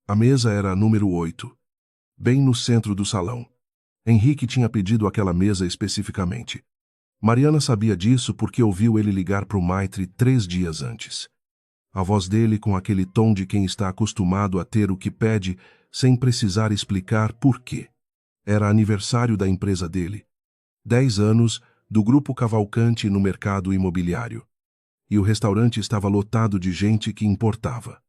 A mesa era a número 8, bem no centro do salão. Henrique tinha pedido aquela mesa especificamente. Mariana sabia disso porque ouviu ele ligar para o Maitre 3 dias antes. A voz dele com aquele tom de quem está acostumado a ter o que pede, sem precisar explicar por quê. Era aniversário da empresa dele. 10 anos do Grupo Cavalcante no mercado imobiliário. E o restaurante estava lotado de gente que importava.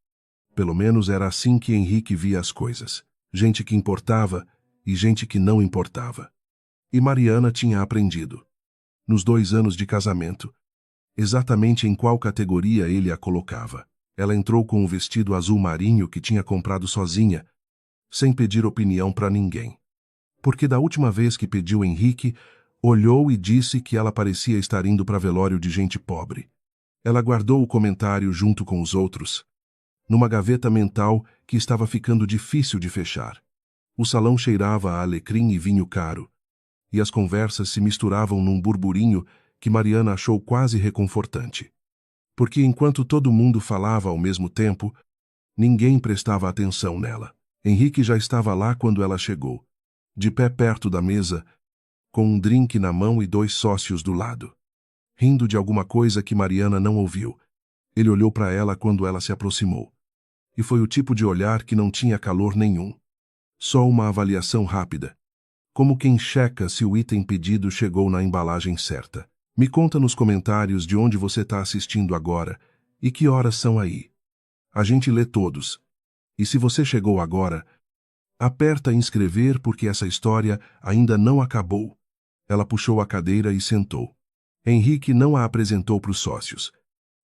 Pelo menos era assim que Henrique via as coisas. Gente que importava e gente que não importava. E Mariana tinha aprendido. Nos 2 anos de casamento, exatamente em qual categoria ele a colocava. Ela entrou com um vestido azul marinho que tinha comprado sozinha, sem pedir opinião para ninguém. Porque da última vez que pediu Henrique, olhou e disse que ela parecia estar indo para velório de gente pobre. Ela guardou o comentário junto com os outros, numa gaveta mental que estava ficando difícil de fechar. O salão cheirava a alecrim e vinho caro, e as conversas se misturavam num burburinho que Mariana achou quase reconfortante. Porque enquanto todo mundo falava ao mesmo tempo, ninguém prestava atenção nela. Henrique já estava lá quando ela chegou, de pé perto da mesa, com um drink na mão e 2 sócios do lado. Rindo de alguma coisa que Mariana não ouviu. Ele olhou para ela quando ela se aproximou. E foi o tipo de olhar que não tinha calor nenhum. Só uma avaliação rápida. Como quem checa se o item pedido chegou na embalagem certa. Me conta nos comentários de onde você está assistindo agora e que horas são aí. A gente lê todos. E se você chegou agora, aperta inscrever porque essa história ainda não acabou. Ela puxou a cadeira e sentou. Henrique não a apresentou para os sócios.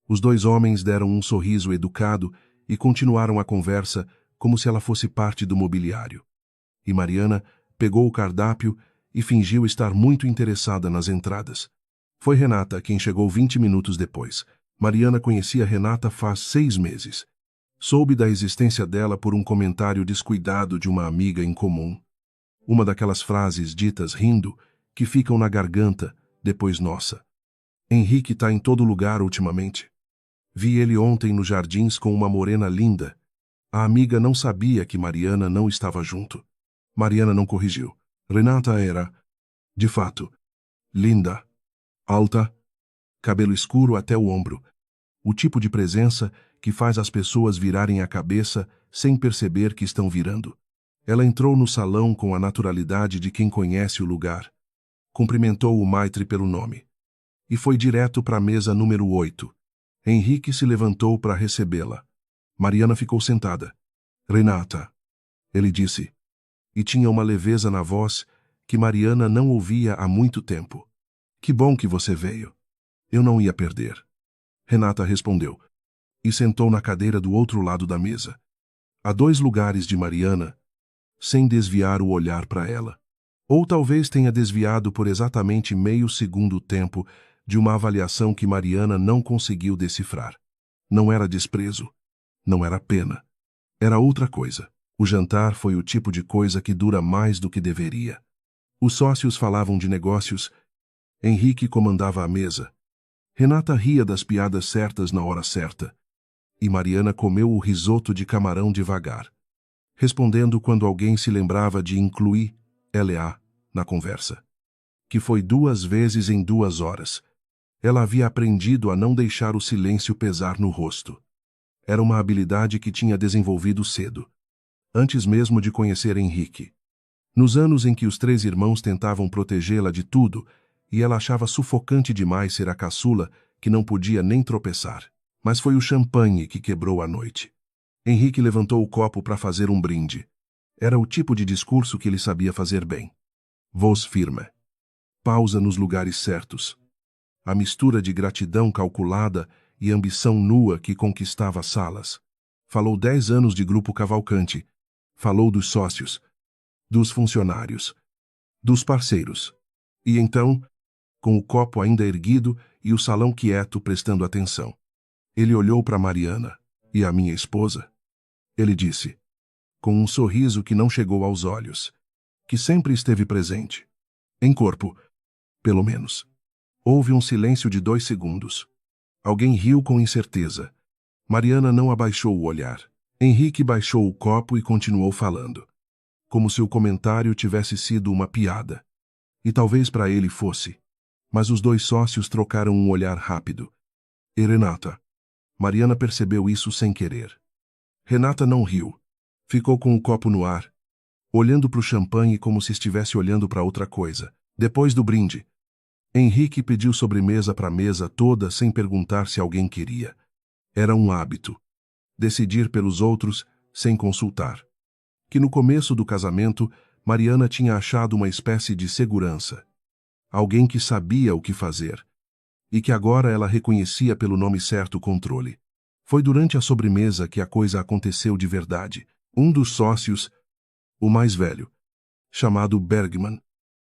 Os 2 homens deram um sorriso educado e continuaram a conversa como se ela fosse parte do mobiliário. E Mariana pegou o cardápio e fingiu estar muito interessada nas entradas. Foi Renata quem chegou 20 minutos depois. Mariana conhecia Renata faz 6 meses. Soube da existência dela por um comentário descuidado de uma amiga em comum. Uma daquelas frases ditas rindo que ficam na garganta, depois nossa. Henrique está em todo lugar ultimamente. Vi ele ontem nos jardins com uma morena linda. A amiga não sabia que Mariana não estava junto. Mariana não corrigiu. Renata era, de fato, linda, alta, cabelo escuro até o ombro. O tipo de presença que faz as pessoas virarem a cabeça sem perceber que estão virando. Ela entrou no salão com a naturalidade de quem conhece o lugar. Cumprimentou o Maitre pelo nome. E foi direto para a mesa número 8. Henrique se levantou para recebê-la. Mariana ficou sentada. Renata, ele disse. E tinha uma leveza na voz que Mariana não ouvia há muito tempo. Que bom que você veio. Eu não ia perder. Renata respondeu. E sentou na cadeira do outro lado da mesa. A 2 lugares de Mariana, sem desviar o olhar para ela. Ou talvez tenha desviado por exatamente meio segundo o tempo de uma avaliação que Mariana não conseguiu decifrar. Não era desprezo. Não era pena. Era outra coisa. O jantar foi o tipo de coisa que dura mais do que deveria. Os sócios falavam de negócios. Henrique comandava a mesa. Renata ria das piadas certas na hora certa. E Mariana comeu o risoto de camarão devagar, respondendo quando alguém se lembrava de incluir LA na conversa. Que foi 2 vezes em 2 horas. Ela havia aprendido a não deixar o silêncio pesar no rosto. Era uma habilidade que tinha desenvolvido cedo, antes mesmo de conhecer Henrique. Nos anos em que os 3 irmãos tentavam protegê-la de tudo, e ela achava sufocante demais ser a caçula que não podia nem tropeçar. Mas foi o champanhe que quebrou a noite. Henrique levantou o copo para fazer um brinde. Era o tipo de discurso que ele sabia fazer bem. Voz firme. Pausa nos lugares certos. A mistura de gratidão calculada e ambição nua que conquistava as salas. Falou 10 anos de Grupo Cavalcante. Falou dos sócios, dos funcionários, dos parceiros. E então, com o copo ainda erguido e o salão quieto prestando atenção, ele olhou para Mariana. E a minha esposa? Ele disse, com um sorriso que não chegou aos olhos, que sempre esteve presente. Em corpo, pelo menos. Houve um silêncio de 2 segundos. Alguém riu com incerteza. Mariana não abaixou o olhar. Henrique baixou o copo e continuou falando, como se o comentário tivesse sido uma piada. E talvez para ele fosse. Mas os dois sócios trocaram um olhar rápido. E Renata? Mariana percebeu isso sem querer. Renata não riu. Ficou com o copo no ar, olhando para o champanhe como se estivesse olhando para outra coisa. Depois do brinde, Henrique pediu sobremesa para a mesa toda sem perguntar se alguém queria. Era um hábito. Decidir pelos outros sem consultar. Que no começo do casamento, Mariana tinha achado uma espécie de segurança. Alguém que sabia o que fazer. E que agora ela reconhecia pelo nome certo controle. Foi durante a sobremesa que a coisa aconteceu de verdade. Um dos sócios, o mais velho, chamado Bergman,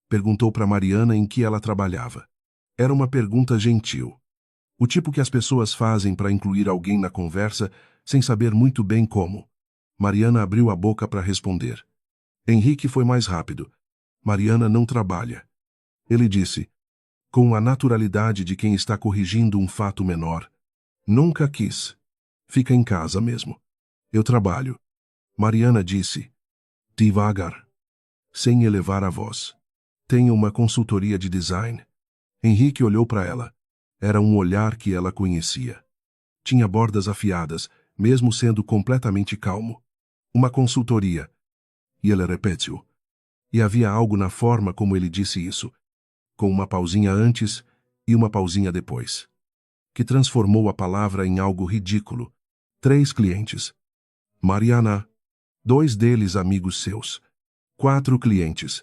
perguntou para Mariana em que ela trabalhava. Era uma pergunta gentil. O tipo que as pessoas fazem para incluir alguém na conversa sem saber muito bem como. Mariana abriu a boca para responder. Henrique foi mais rápido. Mariana não trabalha. Ele disse, com a naturalidade de quem está corrigindo um fato menor. Nunca quis. Fica em casa mesmo. Eu trabalho. Mariana disse, devagar, sem elevar a voz. Tenho uma consultoria de design. Henrique olhou para ela. Era um olhar que ela conhecia. Tinha bordas afiadas, mesmo sendo completamente calmo. Uma consultoria. E ele repetiu. E havia algo na forma como ele disse isso, com uma pausinha antes e uma pausinha depois, que transformou a palavra em algo ridículo. 3 clientes. Mariana. 2 deles amigos seus. 4 clientes.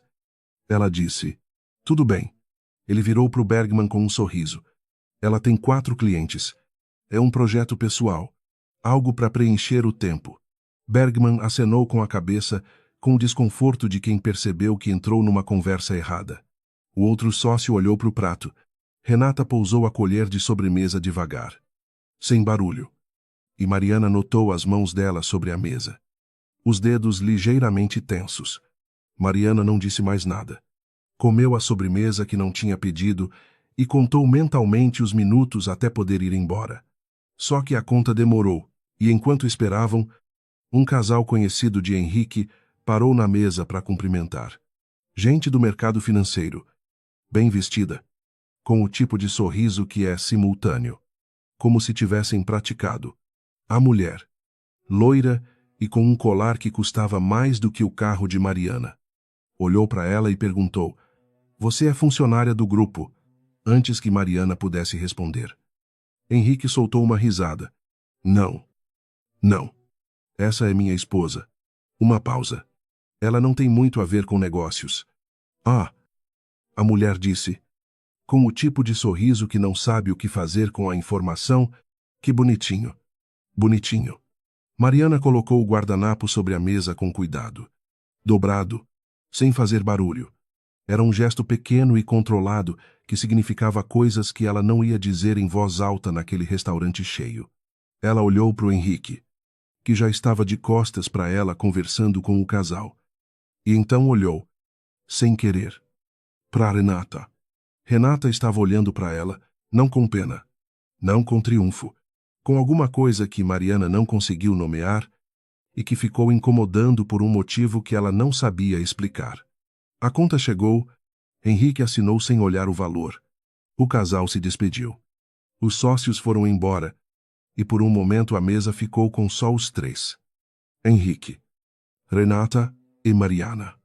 Ela disse. Tudo bem. Ele virou para o Bergman com um sorriso. Ela tem 4 clientes. É um projeto pessoal. Algo para preencher o tempo. Bergman acenou com a cabeça, com o desconforto de quem percebeu que entrou numa conversa errada. O outro sócio olhou para o prato. Renata pousou a colher de sobremesa devagar. Sem barulho. E Mariana notou as mãos dela sobre a mesa. Os dedos ligeiramente tensos. Mariana não disse mais nada. Comeu a sobremesa que não tinha pedido e contou mentalmente os minutos até poder ir embora. Só que a conta demorou, e enquanto esperavam, um casal conhecido de Henrique parou na mesa para cumprimentar. Gente do mercado financeiro, bem vestida, com o tipo de sorriso que é simultâneo, como se tivessem praticado. A mulher, loira e com um colar que custava mais do que o carro de Mariana. Olhou para ela e perguntou, você é funcionária do grupo, antes que Mariana pudesse responder. Henrique soltou uma risada. Não. Não. Essa é minha esposa. Uma pausa. Ela não tem muito a ver com negócios. Ah! A mulher disse, com o tipo de sorriso que não sabe o que fazer com a informação, que bonitinho. Bonitinho. Mariana colocou o guardanapo sobre a mesa com cuidado. Dobrado, sem fazer barulho. Era um gesto pequeno e controlado que significava coisas que ela não ia dizer em voz alta naquele restaurante cheio. Ela olhou para o Henrique, que já estava de costas para ela conversando com o casal. E então olhou, sem querer, para Renata. Renata estava olhando para ela, não com pena, não com triunfo, com alguma coisa que Mariana não conseguiu nomear e que ficou incomodando por um motivo que ela não sabia explicar. A conta chegou, Henrique assinou sem olhar o valor. O casal se despediu. Os sócios foram embora, e por um momento a mesa ficou com só os 3. Henrique, Renata e Mariana.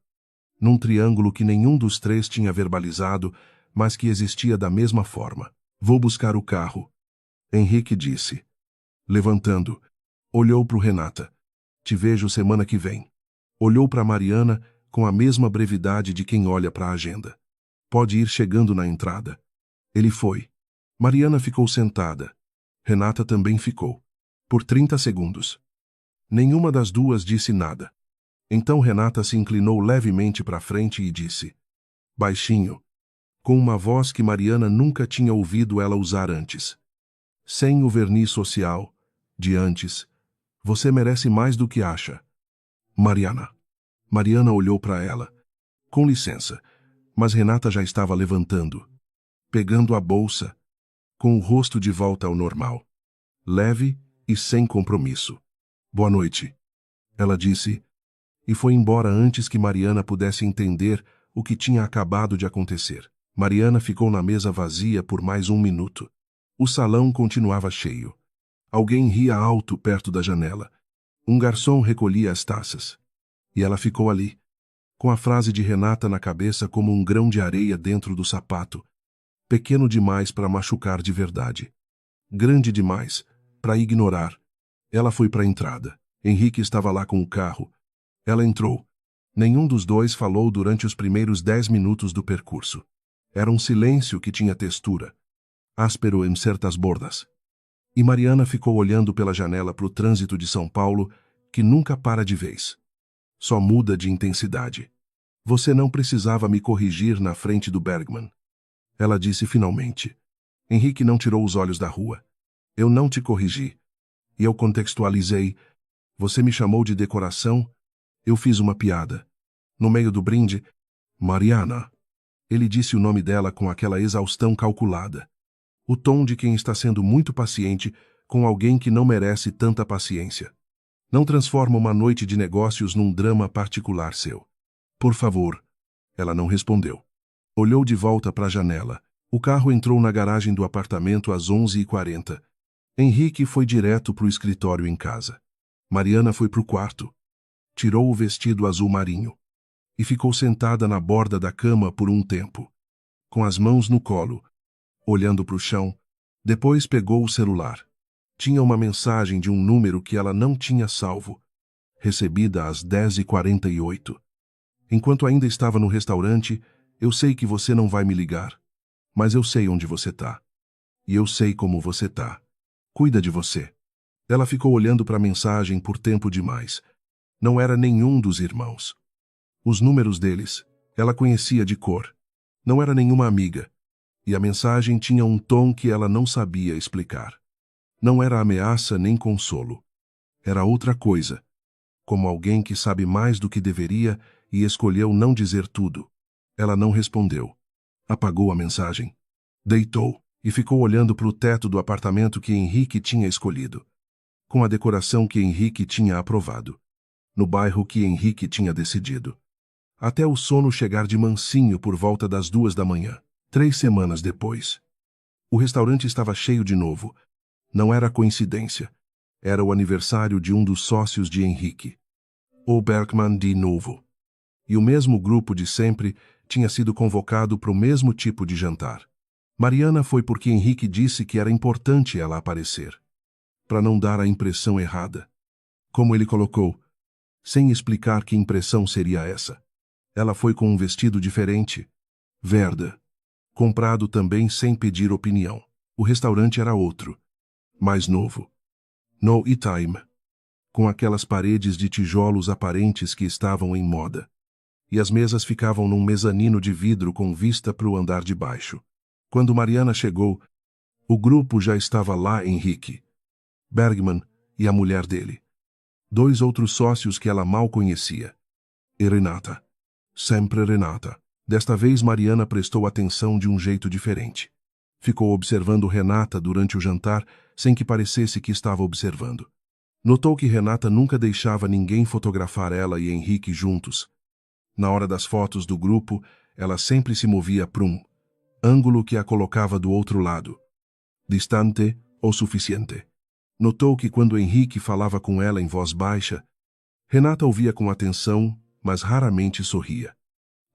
Num triângulo que nenhum dos 3 tinha verbalizado, mas que existia da mesma forma. Vou buscar o carro. Henrique disse. Levantando, olhou para o Renata. Te vejo semana que vem. Olhou para Mariana com a mesma brevidade de quem olha para a agenda. Pode ir chegando na entrada. Ele foi. Mariana ficou sentada. Renata também ficou. Por 30 segundos. Nenhuma das duas disse nada. Então Renata se inclinou levemente para frente e disse, baixinho, com uma voz que Mariana nunca tinha ouvido ela usar antes. Sem o verniz social, de antes, você merece mais do que acha. Mariana. Mariana olhou para ela. Com licença, mas Renata já estava levantando, pegando a bolsa, com o rosto de volta ao normal, leve e sem compromisso. Boa noite, ela disse, e foi embora antes que Mariana pudesse entender o que tinha acabado de acontecer. Mariana ficou na mesa vazia por mais 1 minuto. O salão continuava cheio. Alguém ria alto perto da janela. Um garçom recolhia as taças. E ela ficou ali, com a frase de Renata na cabeça como um grão de areia dentro do sapato. Pequeno demais para machucar de verdade. Grande demais para ignorar. Ela foi para a entrada. Henrique estava lá com o carro. Ela entrou. Nenhum dos dois falou durante os primeiros 10 minutos do percurso. Era um silêncio que tinha textura, áspero em certas bordas. E Mariana ficou olhando pela janela para o trânsito de São Paulo, que nunca para de vez. Só muda de intensidade. Você não precisava me corrigir na frente do Bergman. Ela disse finalmente. Henrique não tirou os olhos da rua. Eu não te corrigi. E eu contextualizei. Você me chamou de decoração. Eu fiz uma piada. No meio do brinde, Mariana. Ele disse o nome dela com aquela exaustão calculada. O tom de quem está sendo muito paciente com alguém que não merece tanta paciência. Não transforma uma noite de negócios num drama particular seu. Por favor. Ela não respondeu. Olhou de volta para a janela. O carro entrou na garagem do apartamento às 11h40. Henrique foi direto para o escritório em casa. Mariana foi para o quarto. Tirou o vestido azul marinho. E ficou sentada na borda da cama por um tempo, com as mãos no colo, olhando para o chão. Depois pegou o celular. Tinha uma mensagem de um número que ela não tinha salvo, recebida às 10h48. Enquanto ainda estava no restaurante, eu sei que você não vai me ligar, mas eu sei onde você tá. E eu sei como você tá. Cuida de você. Ela ficou olhando para a mensagem por tempo demais. Não era nenhum dos irmãos. Os números deles, ela conhecia de cor. Não era nenhuma amiga. E a mensagem tinha um tom que ela não sabia explicar. Não era ameaça nem consolo. Era outra coisa. Como alguém que sabe mais do que deveria e escolheu não dizer tudo. Ela não respondeu. Apagou a mensagem. Deitou e ficou olhando para o teto do apartamento que Henrique tinha escolhido. Com a decoração que Henrique tinha aprovado. No bairro que Henrique tinha decidido. Até o sono chegar de mansinho por volta das 2 da manhã. 3 semanas depois. O restaurante estava cheio de novo. Não era coincidência. Era o aniversário de um dos sócios de Henrique. O Bergman de novo. E o mesmo grupo de sempre tinha sido convocado para o mesmo tipo de jantar. Mariana foi porque Henrique disse que era importante ela aparecer. Para não dar a impressão errada. Como ele colocou, sem explicar que impressão seria essa. Ela foi com um vestido diferente, verde, comprado também sem pedir opinião. O restaurante era outro, mais novo. No E-Time, com aquelas paredes de tijolos aparentes que estavam em moda. E as mesas ficavam num mezanino de vidro com vista para o andar de baixo. Quando Mariana chegou, o grupo já estava lá. Henrique, Bergman e a mulher dele. 2 outros sócios que ela mal conhecia. E Renata. Sempre Renata. Desta vez Mariana prestou atenção de um jeito diferente. Ficou observando Renata durante o jantar, sem que parecesse que estava observando. Notou que Renata nunca deixava ninguém fotografar ela e Henrique juntos. Na hora das fotos do grupo, ela sempre se movia para um ângulo que a colocava do outro lado. Distante o suficiente. Notou que quando Henrique falava com ela em voz baixa, Renata ouvia com atenção, mas raramente sorria.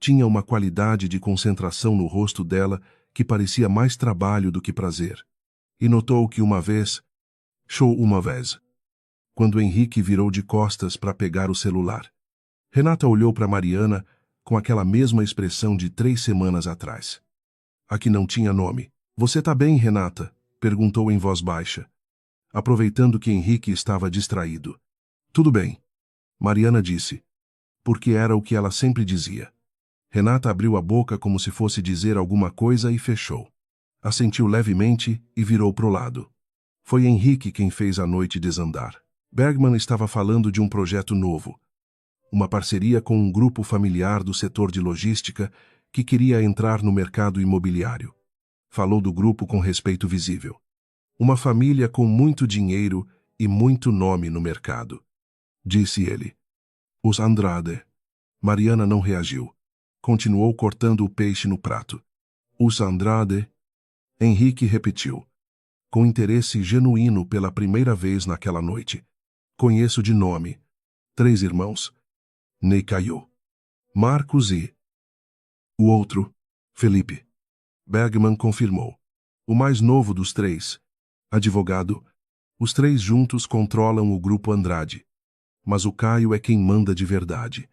Tinha uma qualidade de concentração no rosto dela que parecia mais trabalho do que prazer. E notou que uma vez, quando Henrique virou de costas para pegar o celular, Renata olhou para Mariana com aquela mesma expressão de 3 semanas atrás. A que não tinha nome. Você tá bem, Renata? Perguntou em voz baixa, aproveitando que Henrique estava distraído. Tudo bem, Mariana disse, porque era o que ela sempre dizia. Renata abriu a boca como se fosse dizer alguma coisa e fechou. Assentiu levemente e virou pro lado. Foi Henrique quem fez a noite desandar. Bergman estava falando de um projeto novo. Uma parceria com um grupo familiar do setor de logística que queria entrar no mercado imobiliário. Falou do grupo com respeito visível. Uma família com muito dinheiro e muito nome no mercado. disse ele. Os Andrade. Mariana não reagiu. Continuou cortando o peixe no prato. Os Andrade. Henrique repetiu, com interesse genuíno pela primeira vez naquela noite. Conheço de nome. 3 irmãos. Ney caiu. Marcos e... O outro, Felipe. Bergman confirmou. O mais novo dos 3. Advogado. Os 3 juntos controlam o grupo Andrade. Mas o Caio é quem manda de verdade.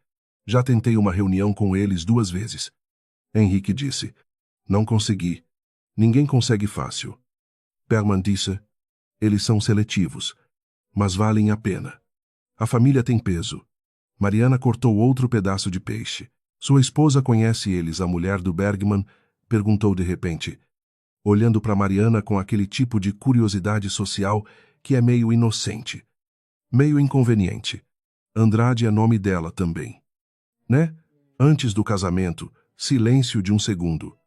Já tentei uma reunião com eles 2 vezes. Henrique disse. Não consegui. Ninguém consegue fácil. Bergman disse. Eles são seletivos. Mas valem a pena. A família tem peso. Mariana cortou outro pedaço de peixe. Sua esposa conhece eles, a mulher do Bergman, perguntou de repente, olhando para Mariana com aquele tipo de curiosidade social que é meio inocente, meio inconveniente. Andrade é nome dela também. Né? Antes do casamento, silêncio de um segundo.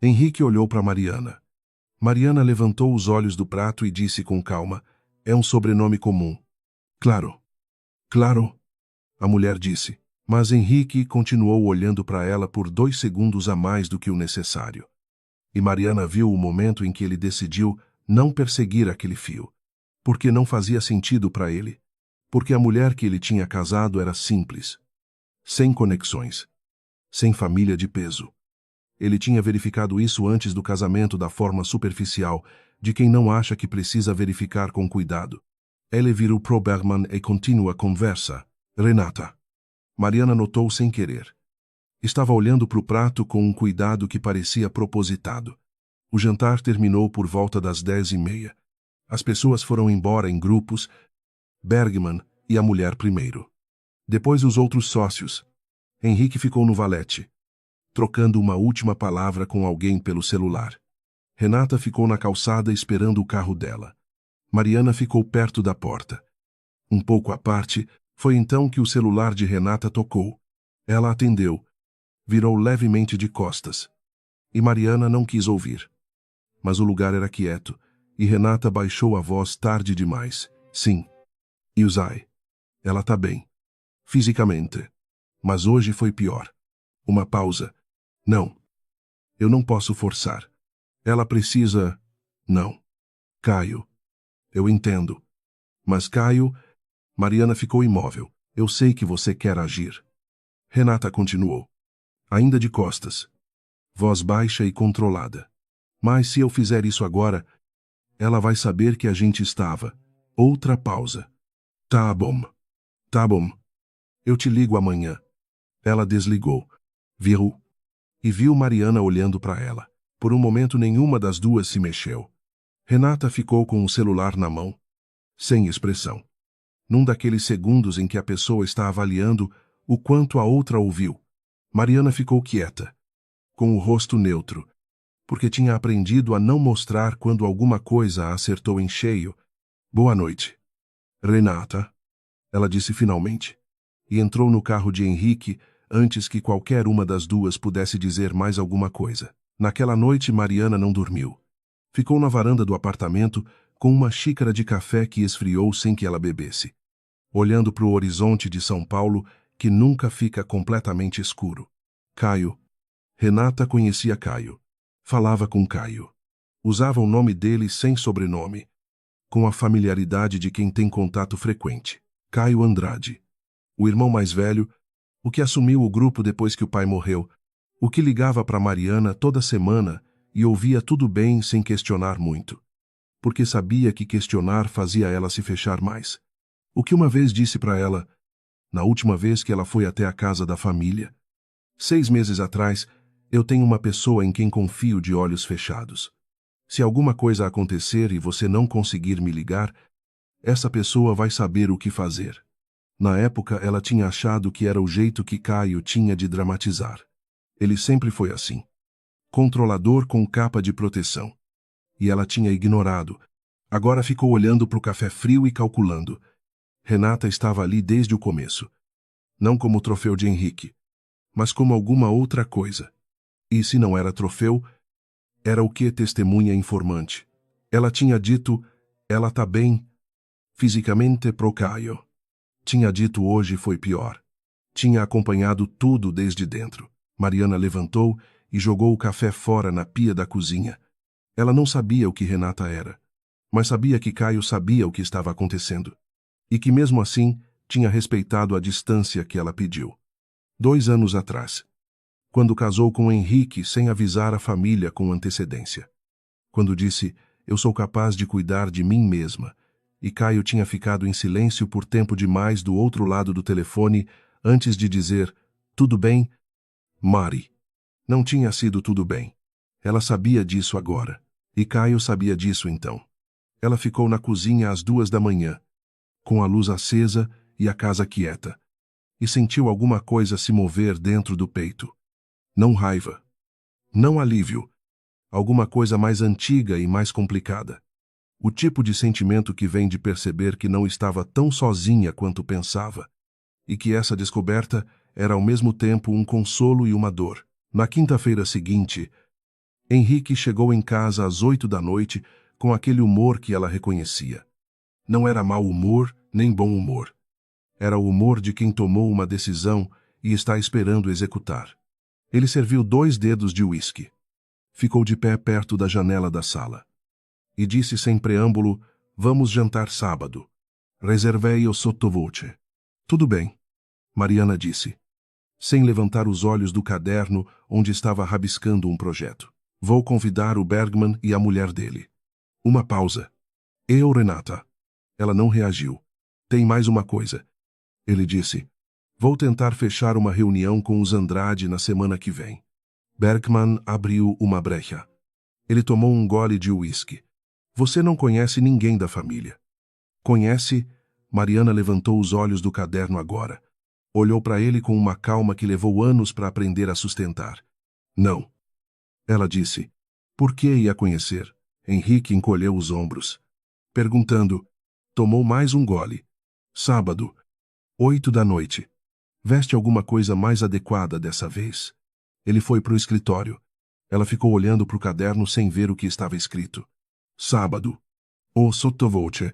Henrique olhou para Mariana. Mariana levantou os olhos do prato e disse com calma, é um sobrenome comum. Claro. Claro. A mulher disse, mas Henrique continuou olhando para ela por 2 segundos a mais do que o necessário. E Mariana viu o momento em que ele decidiu não perseguir aquele fio. Porque não fazia sentido para ele. Porque a mulher que ele tinha casado era simples. Sem conexões. Sem família de peso. Ele tinha verificado isso antes do casamento da forma superficial, de quem não acha que precisa verificar com cuidado. Ele virou pro Bergman e continua a conversa. Renata. Mariana notou sem querer. Estava olhando para o prato com um cuidado que parecia propositado. O jantar terminou por volta das 10h30. As pessoas foram embora em grupos, Bergman e a mulher primeiro. Depois os outros sócios. Henrique ficou no valete, trocando uma última palavra com alguém pelo celular. Renata ficou na calçada esperando o carro dela. Mariana ficou perto da porta. Um pouco à parte, foi então que o celular de Renata tocou. Ela atendeu. Virou levemente de costas. E Mariana não quis ouvir. Mas o lugar era quieto, e Renata baixou a voz tarde demais. Sim. Yusai. Ela tá bem. Fisicamente. Mas hoje foi pior. Uma pausa. Não. Eu não posso forçar. Ela precisa... Não. Caio. Eu entendo. Mas Caio... Mariana ficou imóvel. Eu sei que você quer agir. Renata continuou. Ainda de costas. Voz baixa e controlada. Mas se eu fizer isso agora, ela vai saber que a gente estava. Outra pausa. Tá bom. Tá bom. Eu te ligo amanhã. Ela desligou. Virou. E viu Mariana olhando para ela. Por um momento nenhuma das duas se mexeu. Renata ficou com o celular na mão. Sem expressão. Num daqueles segundos em que a pessoa está avaliando o quanto a outra ouviu. Mariana ficou quieta, com o rosto neutro, porque tinha aprendido a não mostrar quando alguma coisa a acertou em cheio. Boa noite. Renata, ela disse finalmente, e entrou no carro de Henrique antes que qualquer uma das duas pudesse dizer mais alguma coisa. Naquela noite Mariana não dormiu. Ficou na varanda do apartamento com uma xícara de café que esfriou sem que ela bebesse, olhando para o horizonte de São Paulo que nunca fica completamente escuro. Caio. Renata conhecia Caio. Falava com Caio. Usava o nome dele sem sobrenome, com a familiaridade de quem tem contato frequente. Caio Andrade. O irmão mais velho, o que assumiu o grupo depois que o pai morreu, o que ligava para Mariana toda semana e ouvia tudo bem sem questionar muito, porque sabia que questionar fazia ela se fechar mais. O que uma vez disse para ela, na última vez que ela foi até a casa da família. 6 meses atrás, eu tenho uma pessoa em quem confio de olhos fechados. Se alguma coisa acontecer e você não conseguir me ligar, essa pessoa vai saber o que fazer. Na época, ela tinha achado que era o jeito que Caio tinha de dramatizar. Ele sempre foi assim. Controlador com capa de proteção. E ela tinha ignorado. Agora ficou olhando para o café frio e calculando. Renata estava ali desde o começo. Não como troféu de Henrique, mas como alguma outra coisa. E se não era troféu, era o que testemunha informante. Ela tinha dito, ela tá bem, fisicamente pro Caio. Tinha dito hoje foi pior. Tinha acompanhado tudo desde dentro. Mariana levantou e jogou o café fora na pia da cozinha. Ela não sabia o que Renata era, mas sabia que Caio sabia o que estava acontecendo. E que mesmo assim tinha respeitado a distância que ela pediu. 2 anos atrás, quando casou com Henrique sem avisar a família com antecedência. Quando disse, eu sou capaz de cuidar de mim mesma, e Caio tinha ficado em silêncio por tempo demais do outro lado do telefone antes de dizer, tudo bem, Mari. Não tinha sido tudo bem. Ela sabia disso agora, e Caio sabia disso então. Ela ficou na cozinha às 2 da manhã, com a luz acesa e a casa quieta, e sentiu alguma coisa se mover dentro do peito. Não raiva, não alívio, alguma coisa mais antiga e mais complicada. O tipo de sentimento que vem de perceber que não estava tão sozinha quanto pensava, e que essa descoberta era ao mesmo tempo um consolo e uma dor. Na quinta-feira seguinte, Henrique chegou em casa às 8 da noite com aquele humor que ela reconhecia. Não era mau humor nem bom humor. Era o humor de quem tomou uma decisão e está esperando executar. Ele serviu 2 dedos de uísque. Ficou de pé perto da janela da sala. E disse sem preâmbulo, vamos jantar sábado. Reservei o sottovoce. Tudo bem, Mariana disse, sem levantar os olhos do caderno onde estava rabiscando um projeto. Vou convidar o Bergman e a mulher dele. Uma pausa. Eu, Renata. Ela não reagiu. Tem mais uma coisa. Ele disse. Vou tentar fechar uma reunião com os Andrade na semana que vem. Bergman abriu uma brecha. Ele tomou um gole de uísque. Você não conhece ninguém da família. Conhece? Mariana levantou os olhos do caderno agora. Olhou para ele com uma calma que levou anos para aprender a sustentar. Não. Ela disse. Por que ia conhecer? Henrique encolheu os ombros. Perguntando. Tomou mais um gole. Sábado. 8 da noite. Veste alguma coisa mais adequada dessa vez. Ele foi para o escritório. Ela ficou olhando para o caderno sem ver o que estava escrito. Sábado. O sottovoce.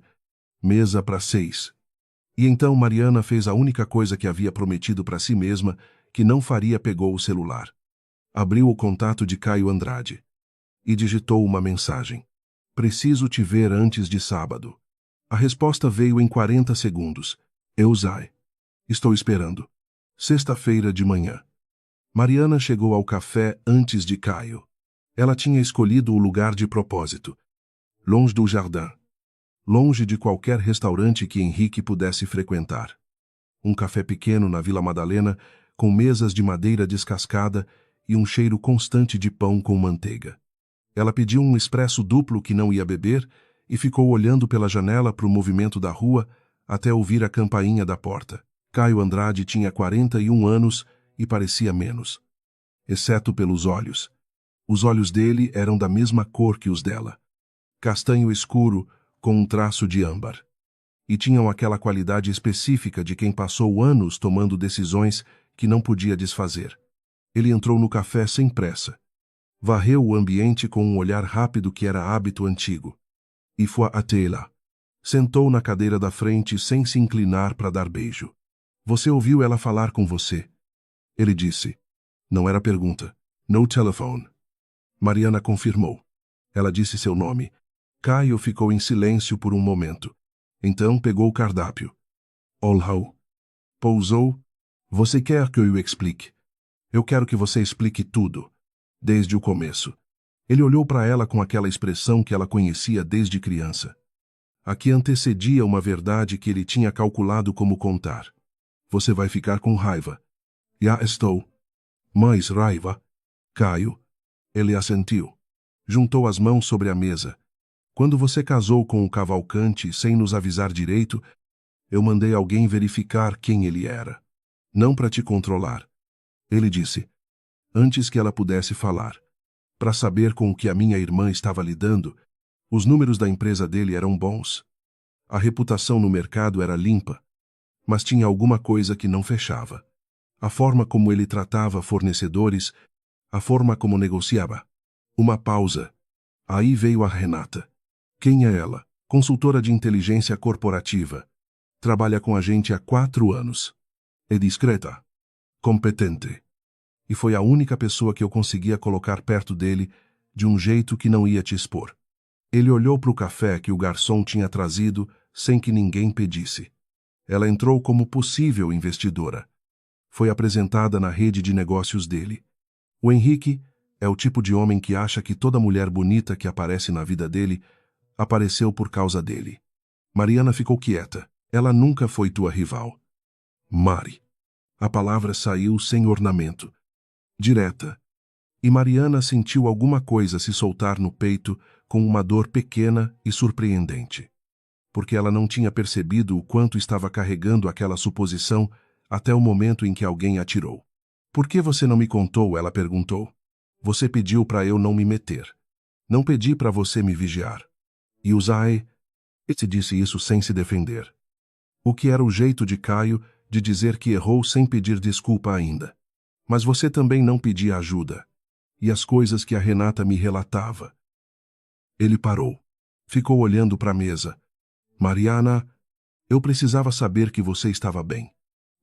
Mesa para 6. E então Mariana fez a única coisa que havia prometido para si mesma que não faria. Pegou o celular. Abriu o contato de Caio Andrade. E digitou uma mensagem. Preciso te ver antes de sábado. A resposta veio em 40 segundos. Eusai. Estou esperando. Sexta-feira de manhã. Mariana chegou ao café antes de Caio. Ela tinha escolhido o lugar de propósito. Longe do jardim. Longe de qualquer restaurante que Henrique pudesse frequentar. Um café pequeno na Vila Madalena, com mesas de madeira descascada e um cheiro constante de pão com manteiga. Ela pediu um expresso duplo que não ia beber e ficou olhando pela janela para o movimento da rua até ouvir a campainha da porta. Caio Andrade tinha 41 anos e parecia menos. Exceto pelos olhos. Os olhos dele eram da mesma cor que os dela. Castanho escuro, com um traço de âmbar. E tinham aquela qualidade específica de quem passou anos tomando decisões que não podia desfazer. Ele entrou no café sem pressa. Varreu o ambiente com um olhar rápido que era hábito antigo. E foi até lá. Sentou na cadeira da frente sem se inclinar para dar beijo. Você ouviu ela falar com você? Ele disse. Não era pergunta. No telephone. Mariana confirmou. Ela disse seu nome. Caio ficou em silêncio por um momento. Então pegou o cardápio. Olhou. Pousou. Você quer que eu explique? Eu quero que você explique tudo. Desde o começo. Ele olhou para ela com aquela expressão que ela conhecia desde criança. A que antecedia uma verdade que ele tinha calculado como contar. Você vai ficar com raiva. Já estou. Mais raiva? Caio. Ele assentiu. Juntou as mãos sobre a mesa. Quando você casou com o Cavalcante sem nos avisar direito, eu mandei alguém verificar quem ele era. Não para te controlar. Ele disse. Antes que ela pudesse falar. Para saber com o que a minha irmã estava lidando, os números da empresa dele eram bons. A reputação no mercado era limpa. Mas tinha alguma coisa que não fechava. A forma como ele tratava fornecedores, a forma como negociava. Uma pausa. Aí veio a Renata. Quem é ela? Consultora de inteligência corporativa. Trabalha com a gente há 4 anos. É discreta, competente. E foi a única pessoa que eu conseguia colocar perto dele de um jeito que não ia te expor. Ele olhou para o café que o garçom tinha trazido sem que ninguém pedisse. Ela entrou como possível investidora. Foi apresentada na rede de negócios dele. O Henrique é o tipo de homem que acha que toda mulher bonita que aparece na vida dele apareceu por causa dele. Mariana ficou quieta. Ela nunca foi tua rival. Mari. A palavra saiu sem ornamento. Direta. E Mariana sentiu alguma coisa se soltar no peito com uma dor pequena e surpreendente. Porque ela não tinha percebido o quanto estava carregando aquela suposição até o momento em que alguém atirou. Por que você não me contou? Ela perguntou. Você pediu para eu não me meter. Não pedi para você me vigiar. E o Zay te disse isso sem se defender. O que era o jeito de Caio de dizer que errou sem pedir desculpa ainda. Mas você também não pedia ajuda. E as coisas que a Renata me relatava. Ele parou. Ficou olhando para a mesa. Mariana, eu precisava saber que você estava bem.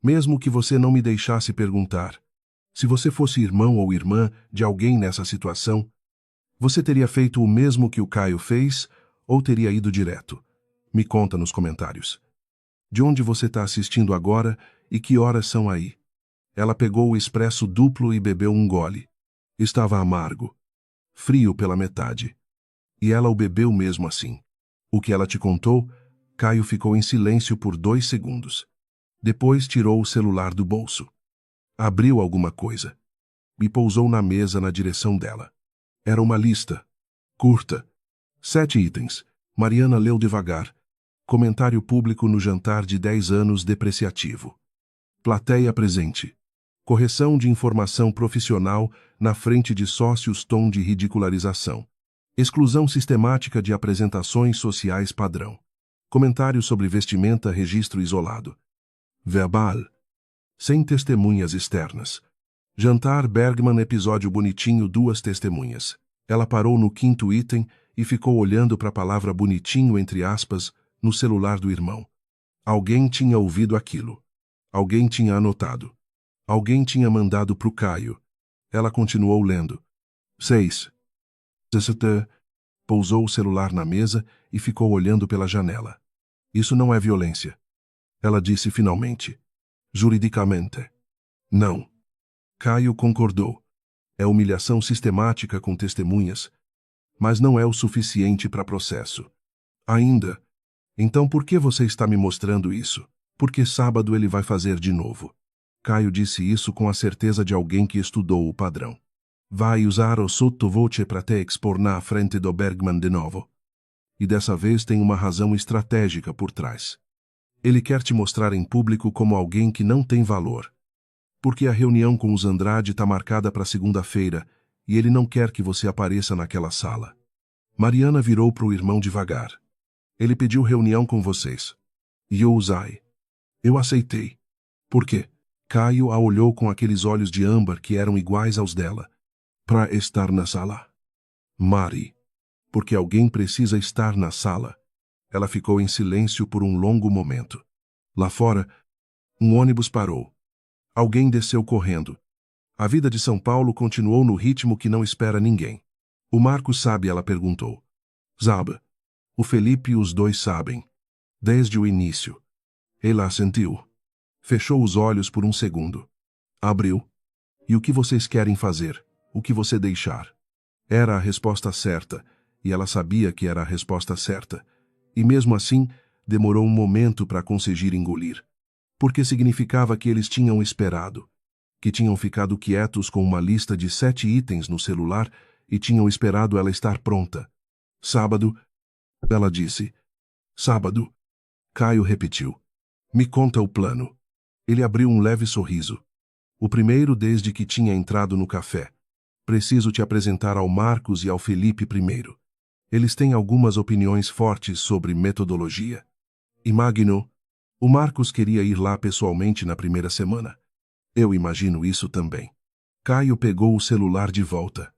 Mesmo que você não me deixasse perguntar. Se você fosse irmão ou irmã de alguém nessa situação, você teria feito o mesmo que o Caio fez ou teria ido direto? Me conta nos comentários. De onde você está assistindo agora e que horas são aí? Ela pegou o expresso duplo e bebeu um gole. Estava amargo. Frio pela metade. E ela o bebeu mesmo assim. O que ela te contou? Caio ficou em silêncio por 2 segundos. Depois tirou o celular do bolso. Abriu alguma coisa. E pousou na mesa na direção dela. Era uma lista. Curta. 7 itens. Mariana leu devagar. Comentário público no jantar de 10 anos depreciativo. Plateia presente. Correção de informação profissional na frente de sócios, tom de ridicularização. Exclusão sistemática de apresentações sociais padrão. Comentário sobre vestimenta, registro isolado. Verbal. Sem testemunhas externas. Jantar Bergman, episódio bonitinho, 2 testemunhas. Ela parou no 5º item e ficou olhando para a palavra bonitinho entre aspas no celular do irmão. Alguém tinha ouvido aquilo. Alguém tinha anotado. Alguém tinha mandado para o Caio. Ela continuou lendo. 6. Pousou o celular na mesa e ficou olhando pela janela. Isso não é violência. Ela disse finalmente. Juridicamente. Não. Caio concordou. É humilhação sistemática com testemunhas, mas não é o suficiente para processo. Ainda. Então por que você está me mostrando isso? Porque sábado ele vai fazer de novo. Caio disse isso com a certeza de alguém que estudou o padrão. Vai usar o sottovoce para te expor na frente do Bergman de novo. E dessa vez tem uma razão estratégica por trás. Ele quer te mostrar em público como alguém que não tem valor. Porque a reunião com os Andrade está marcada para segunda-feira e ele não quer que você apareça naquela sala. Mariana virou para o irmão devagar. Ele pediu reunião com vocês. E eu usai. Eu aceitei. Por quê? Caio a olhou com aqueles olhos de âmbar que eram iguais aos dela. Para estar na sala. Mari. Porque alguém precisa estar na sala. Ela ficou em silêncio por um longo momento. Lá fora, um ônibus parou. Alguém desceu correndo. A vida de São Paulo continuou no ritmo que não espera ninguém. O Marcos sabe, ela perguntou. Sabe. O Felipe e os dois sabem. Desde o início. Ela sentiu. Fechou os olhos por um segundo. Abriu. E o que vocês querem fazer? O que você deixar? Era a resposta certa, e ela sabia que era a resposta certa. E mesmo assim, demorou um momento para conseguir engolir. Porque significava que eles tinham esperado. Que tinham ficado quietos com uma lista de 7 itens no celular e tinham esperado ela estar pronta. Sábado, ela disse. Sábado. Caio repetiu. Me conta o plano. Ele abriu um leve sorriso. O primeiro desde que tinha entrado no café. Preciso te apresentar ao Marcos e ao Felipe primeiro. Eles têm algumas opiniões fortes sobre metodologia. Imagino. O Marcos queria ir lá pessoalmente na primeira semana. Eu imagino isso também. Caio pegou o celular de volta.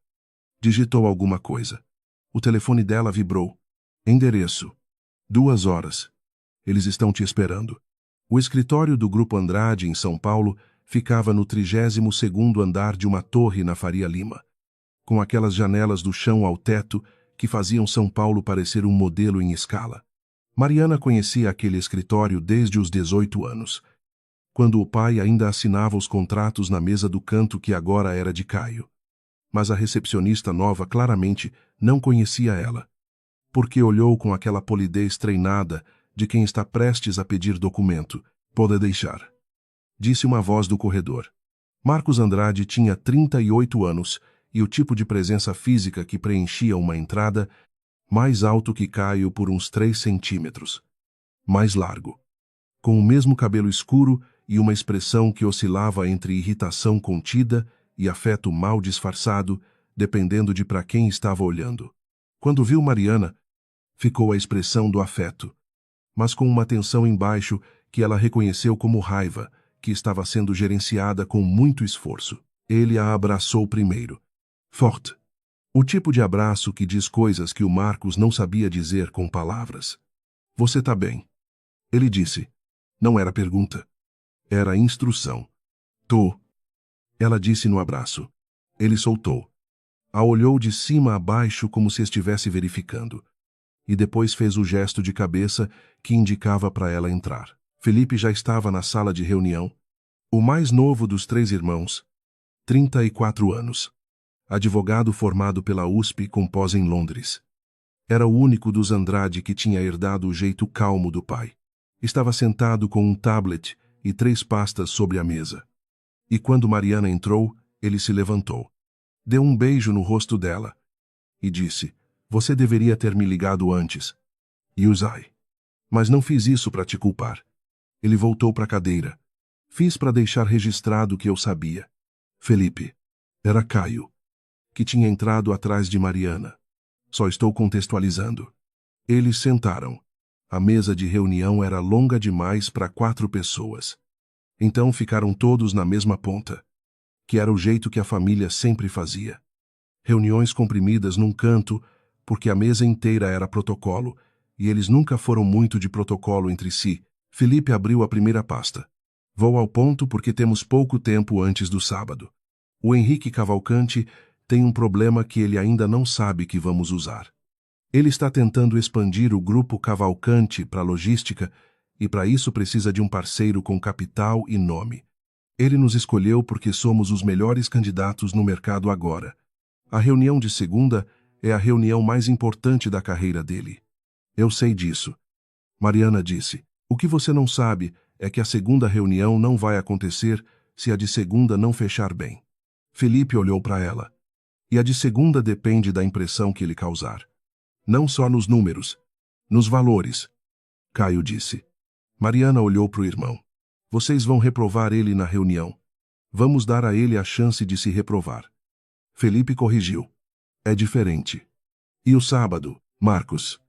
Digitou alguma coisa. O telefone dela vibrou. Endereço. 2 horas. Eles estão te esperando. O escritório do Grupo Andrade, em São Paulo, ficava no 32º andar de uma torre na Faria Lima, com aquelas janelas do chão ao teto que faziam São Paulo parecer um modelo em escala. Mariana conhecia aquele escritório desde os 18 anos, quando o pai ainda assinava os contratos na mesa do canto que agora era de Caio. Mas a recepcionista nova claramente não conhecia ela, porque olhou com aquela polidez treinada de quem está prestes a pedir documento. Pode deixar, disse uma voz do corredor. Marcos Andrade tinha 38 anos e o tipo de presença física que preenchia uma entrada mais alto que Caio por uns 3 centímetros. Mais largo, com o mesmo cabelo escuro e uma expressão que oscilava entre irritação contida e afeto mal disfarçado, dependendo de para quem estava olhando. Quando viu Mariana, ficou a expressão do afeto, mas com uma tensão embaixo que ela reconheceu como raiva, que estava sendo gerenciada com muito esforço. Ele a abraçou primeiro. Forte. O tipo de abraço que diz coisas que o Marcos não sabia dizer com palavras. Você tá bem? Ele disse. Não era pergunta. Era instrução. Tô. Ela disse no abraço. Ele soltou. A olhou de cima a baixo como se estivesse verificando. E depois fez o gesto de cabeça que indicava para ela entrar. Felipe já estava na sala de reunião. O mais novo dos 3 irmãos, 34 anos. Advogado formado pela USP com pós em Londres. Era o único dos Andrade que tinha herdado o jeito calmo do pai. Estava sentado com um tablet e 3 pastas sobre a mesa. E quando Mariana entrou, ele se levantou. Deu um beijo no rosto dela e disse, você deveria ter me ligado antes. Yusai. Mas não fiz isso para te culpar. Ele voltou para a cadeira. Fiz para deixar registrado que eu sabia. Felipe. Era Caio, que tinha entrado atrás de Mariana. Só estou contextualizando. Eles sentaram. A mesa de reunião era longa demais para 4 pessoas. Então ficaram todos na mesma ponta, que era o jeito que a família sempre fazia. Reuniões comprimidas num canto, porque a mesa inteira era protocolo, e eles nunca foram muito de protocolo entre si. Felipe abriu a primeira pasta. Vou ao ponto porque temos pouco tempo antes do sábado. O Henrique Cavalcante tem um problema que ele ainda não sabe que vamos usar. Ele está tentando expandir o grupo Cavalcante para logística e para isso precisa de um parceiro com capital e nome. Ele nos escolheu porque somos os melhores candidatos no mercado agora. A reunião de segunda é a reunião mais importante da carreira dele. Eu sei disso. Mariana disse. O que você não sabe é que a segunda reunião não vai acontecer se a de segunda não fechar bem. Felipe olhou para ela. E a de segunda depende da impressão que ele causar. Não só nos números, nos valores. Caio disse. Mariana olhou para o irmão. Vocês vão reprovar ele na reunião. Vamos dar a ele a chance de se reprovar. Felipe corrigiu. É diferente. E o sábado, Marcos,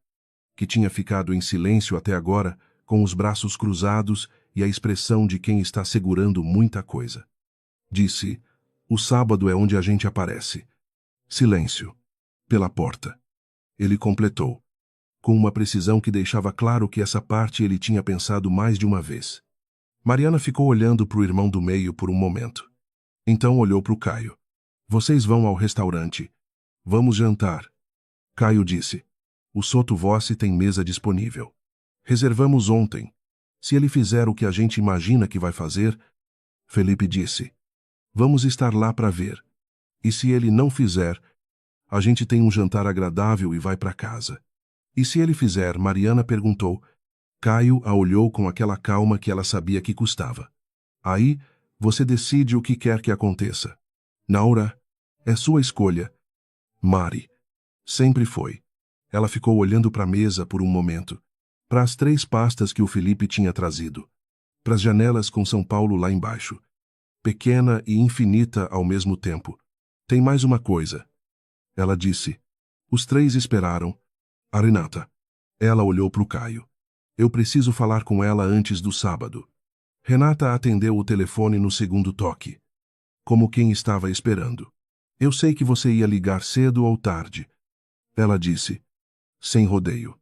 que tinha ficado em silêncio até agora, com os braços cruzados e a expressão de quem está segurando muita coisa. Disse, o sábado é onde a gente aparece. Silêncio. Pela porta. Ele completou, com uma precisão que deixava claro que essa parte ele tinha pensado mais de uma vez. Mariana ficou olhando para o irmão do meio por um momento. Então olhou para o Caio. Vocês vão ao restaurante. Vamos jantar. Caio disse. O Soto Vossi tem mesa disponível. Reservamos ontem. Se ele fizer o que a gente imagina que vai fazer, Felipe disse. Vamos estar lá para ver. E se ele não fizer, a gente tem um jantar agradável e vai para casa. E se ele fizer, Mariana perguntou. Caio a olhou com aquela calma que ela sabia que custava. Aí, você decide o que quer que aconteça. Naura, é sua escolha. Mari. Sempre foi. Ela ficou olhando para a mesa por um momento. Para as 3 pastas que o Felipe tinha trazido. Para as janelas com São Paulo lá embaixo. Pequena e infinita ao mesmo tempo. Tem mais uma coisa. Ela disse. Os 3 esperaram. A Renata. Ela olhou para o Caio. Eu preciso falar com ela antes do sábado. Renata atendeu o telefone no segundo toque. Como quem estava esperando. Eu sei que você ia ligar cedo ou tarde. Ela disse. Sem rodeio.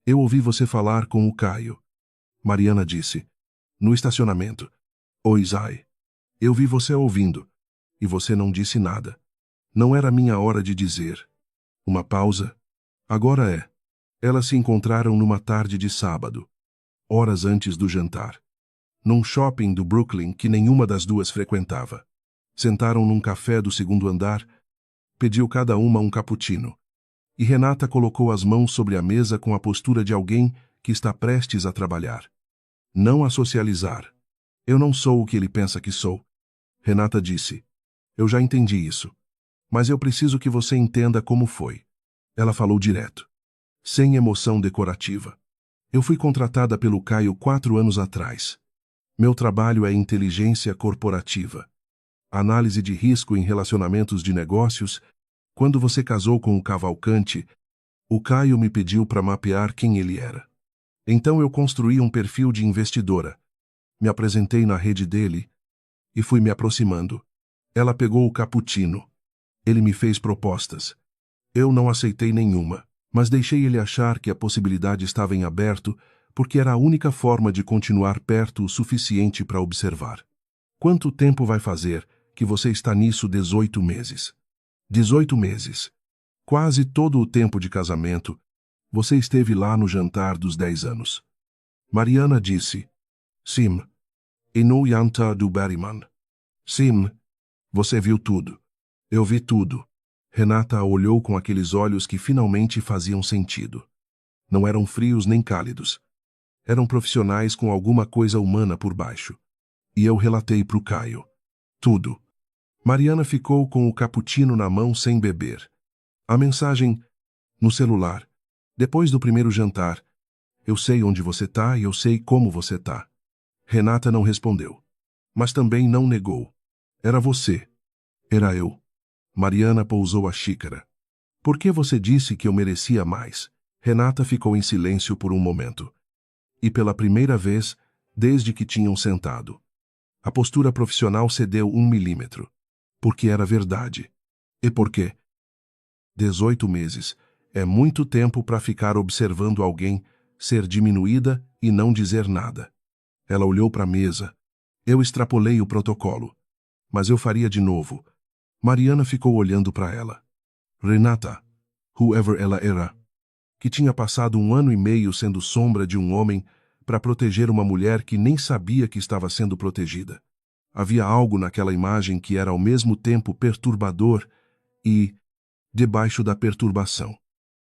Eu ouvi você falar com o Caio. Mariana disse. No estacionamento. Oi, Zai. Eu vi você ouvindo. E você não disse nada. Não era minha hora de dizer. Uma pausa. Agora é. Elas se encontraram numa tarde de sábado, horas antes do jantar, num shopping do Brooklyn que nenhuma das duas frequentava. Sentaram num café do segundo andar, pediu cada uma um cappuccino. E Renata colocou as mãos sobre a mesa com a postura de alguém que está prestes a trabalhar. Não a socializar. Eu não sou o que ele pensa que sou. Renata disse. Eu já entendi isso. Mas eu preciso que você entenda como foi. Ela falou direto. Sem emoção decorativa. Eu fui contratada pelo Caio 4 anos atrás. Meu trabalho é inteligência corporativa. Análise de risco em relacionamentos de negócios. Quando você casou com o Cavalcante, o Caio me pediu para mapear quem ele era. Então eu construí um perfil de investidora. Me apresentei na rede dele e fui me aproximando. Ela pegou o cappuccino. Ele me fez propostas. Eu não aceitei nenhuma, mas deixei ele achar que a possibilidade estava em aberto porque era a única forma de continuar perto o suficiente para observar. Quanto tempo vai fazer que você está nisso 18 meses? 18 meses. Quase todo o tempo de casamento, você esteve lá no jantar dos 10 anos. Mariana disse. Sim. E no jantar do Berryman. Sim. Você viu tudo. Eu vi tudo. Renata a olhou com aqueles olhos que finalmente faziam sentido. Não eram frios nem cálidos. Eram profissionais com alguma coisa humana por baixo. E eu relatei para o Caio. Tudo. Mariana ficou com o cappuccino na mão sem beber. A mensagem, no celular. Depois do primeiro jantar. Eu sei onde você tá e eu sei como você tá. Renata não respondeu. Mas também não negou. Era você. Era eu. Mariana pousou a xícara. Por que você disse que eu merecia mais? Renata ficou em silêncio por um momento. E pela primeira vez, desde que tinham sentado. A postura profissional cedeu 1 milímetro. Porque era verdade. E por quê? 18 meses. É muito tempo para ficar observando alguém ser diminuída e não dizer nada. Ela olhou para a mesa. Eu extrapolei o protocolo. Mas eu faria de novo. Mariana ficou olhando para ela. Renata, whoever ela era, que tinha passado 1 ano e meio sendo sombra de um homem para proteger uma mulher que nem sabia que estava sendo protegida. Havia algo naquela imagem que era ao mesmo tempo perturbador e, debaixo da perturbação,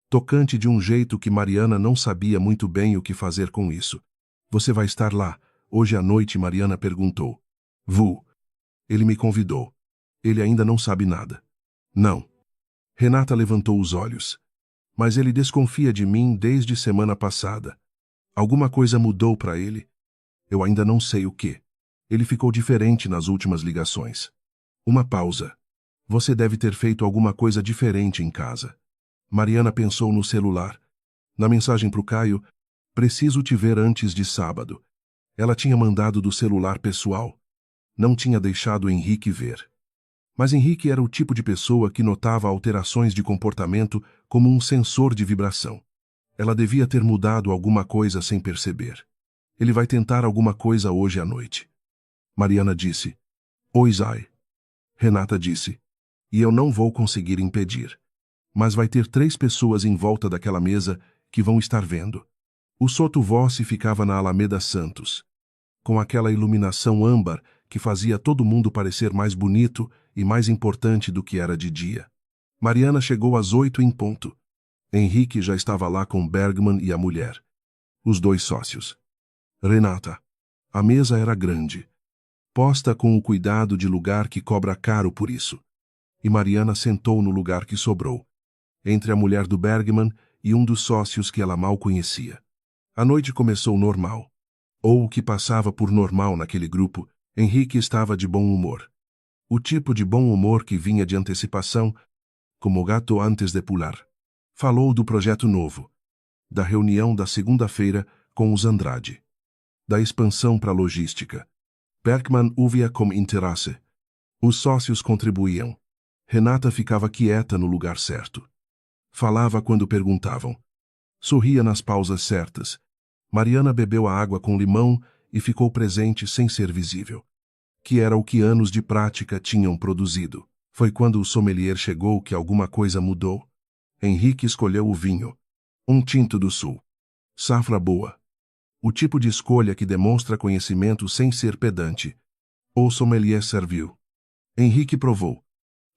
tocante de um jeito que Mariana não sabia muito bem o que fazer com isso. Você vai estar lá, hoje à noite? Mariana perguntou. Vou. Ele me convidou. Ele ainda não sabe nada. Não. Renata levantou os olhos. Mas ele desconfia de mim desde semana passada. Alguma coisa mudou para ele? Eu ainda não sei o quê. Ele ficou diferente nas últimas ligações. Uma pausa. Você deve ter feito alguma coisa diferente em casa. Mariana pensou no celular. Na mensagem para o Caio, preciso te ver antes de sábado. Ela tinha mandado do celular pessoal. Não tinha deixado Henrique ver. Mas Henrique era o tipo de pessoa que notava alterações de comportamento como um sensor de vibração. Ela devia ter mudado alguma coisa sem perceber. Ele vai tentar alguma coisa hoje à noite. Mariana disse. Oi, Zai. Renata disse. E eu não vou conseguir impedir. Mas vai ter 3 pessoas em volta daquela mesa que vão estar vendo. O Soto Vossi ficava na Alameda Santos, com aquela iluminação âmbar que fazia todo mundo parecer mais bonito e mais importante do que era de dia. Mariana chegou às 8 em ponto. Henrique já estava lá com Bergman e a mulher. Os 2 sócios. Renata. A mesa era grande, posta com o cuidado de lugar que cobra caro por isso. E Mariana sentou no lugar que sobrou, entre a mulher do Bergman e um dos sócios que ela mal conhecia. A noite começou normal. Ou o que passava por normal naquele grupo. Henrique estava de bom humor. O tipo de bom humor que vinha de antecipação, como gato antes de pular. Falou do projeto novo, da reunião da segunda-feira com os Andrade, da expansão para a logística. Bergman ouvia com interesse. Os sócios contribuíam. Renata ficava quieta no lugar certo. Falava quando perguntavam. Sorria nas pausas certas. Mariana bebeu a água com limão e ficou presente sem ser visível, que era o que anos de prática tinham produzido. Foi quando o sommelier chegou que alguma coisa mudou. Henrique escolheu o vinho, um tinto do sul. Safra boa. O tipo de escolha que demonstra conhecimento sem ser pedante. O sommelier serviu. Henrique provou.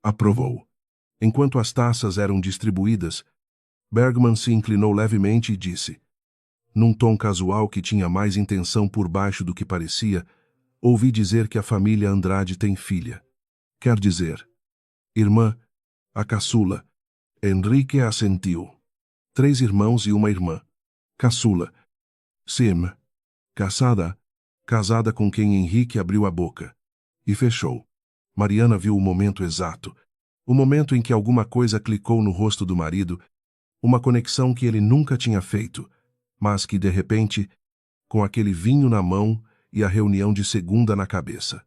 Aprovou. Enquanto as taças eram distribuídas, Bergman se inclinou levemente e disse, num tom casual que tinha mais intenção por baixo do que parecia, ouvi dizer que a família Andrade tem filha. Quer dizer, irmã, a caçula. Henrique assentiu. 3 irmãos e uma irmã. Caçula. Sim. Casada com quem Henrique abriu a boca. E fechou. Mariana viu o momento exato. O momento em que alguma coisa clicou no rosto do marido, uma conexão que ele nunca tinha feito, mas que, de repente, com aquele vinho na mão e a reunião de segunda na cabeça,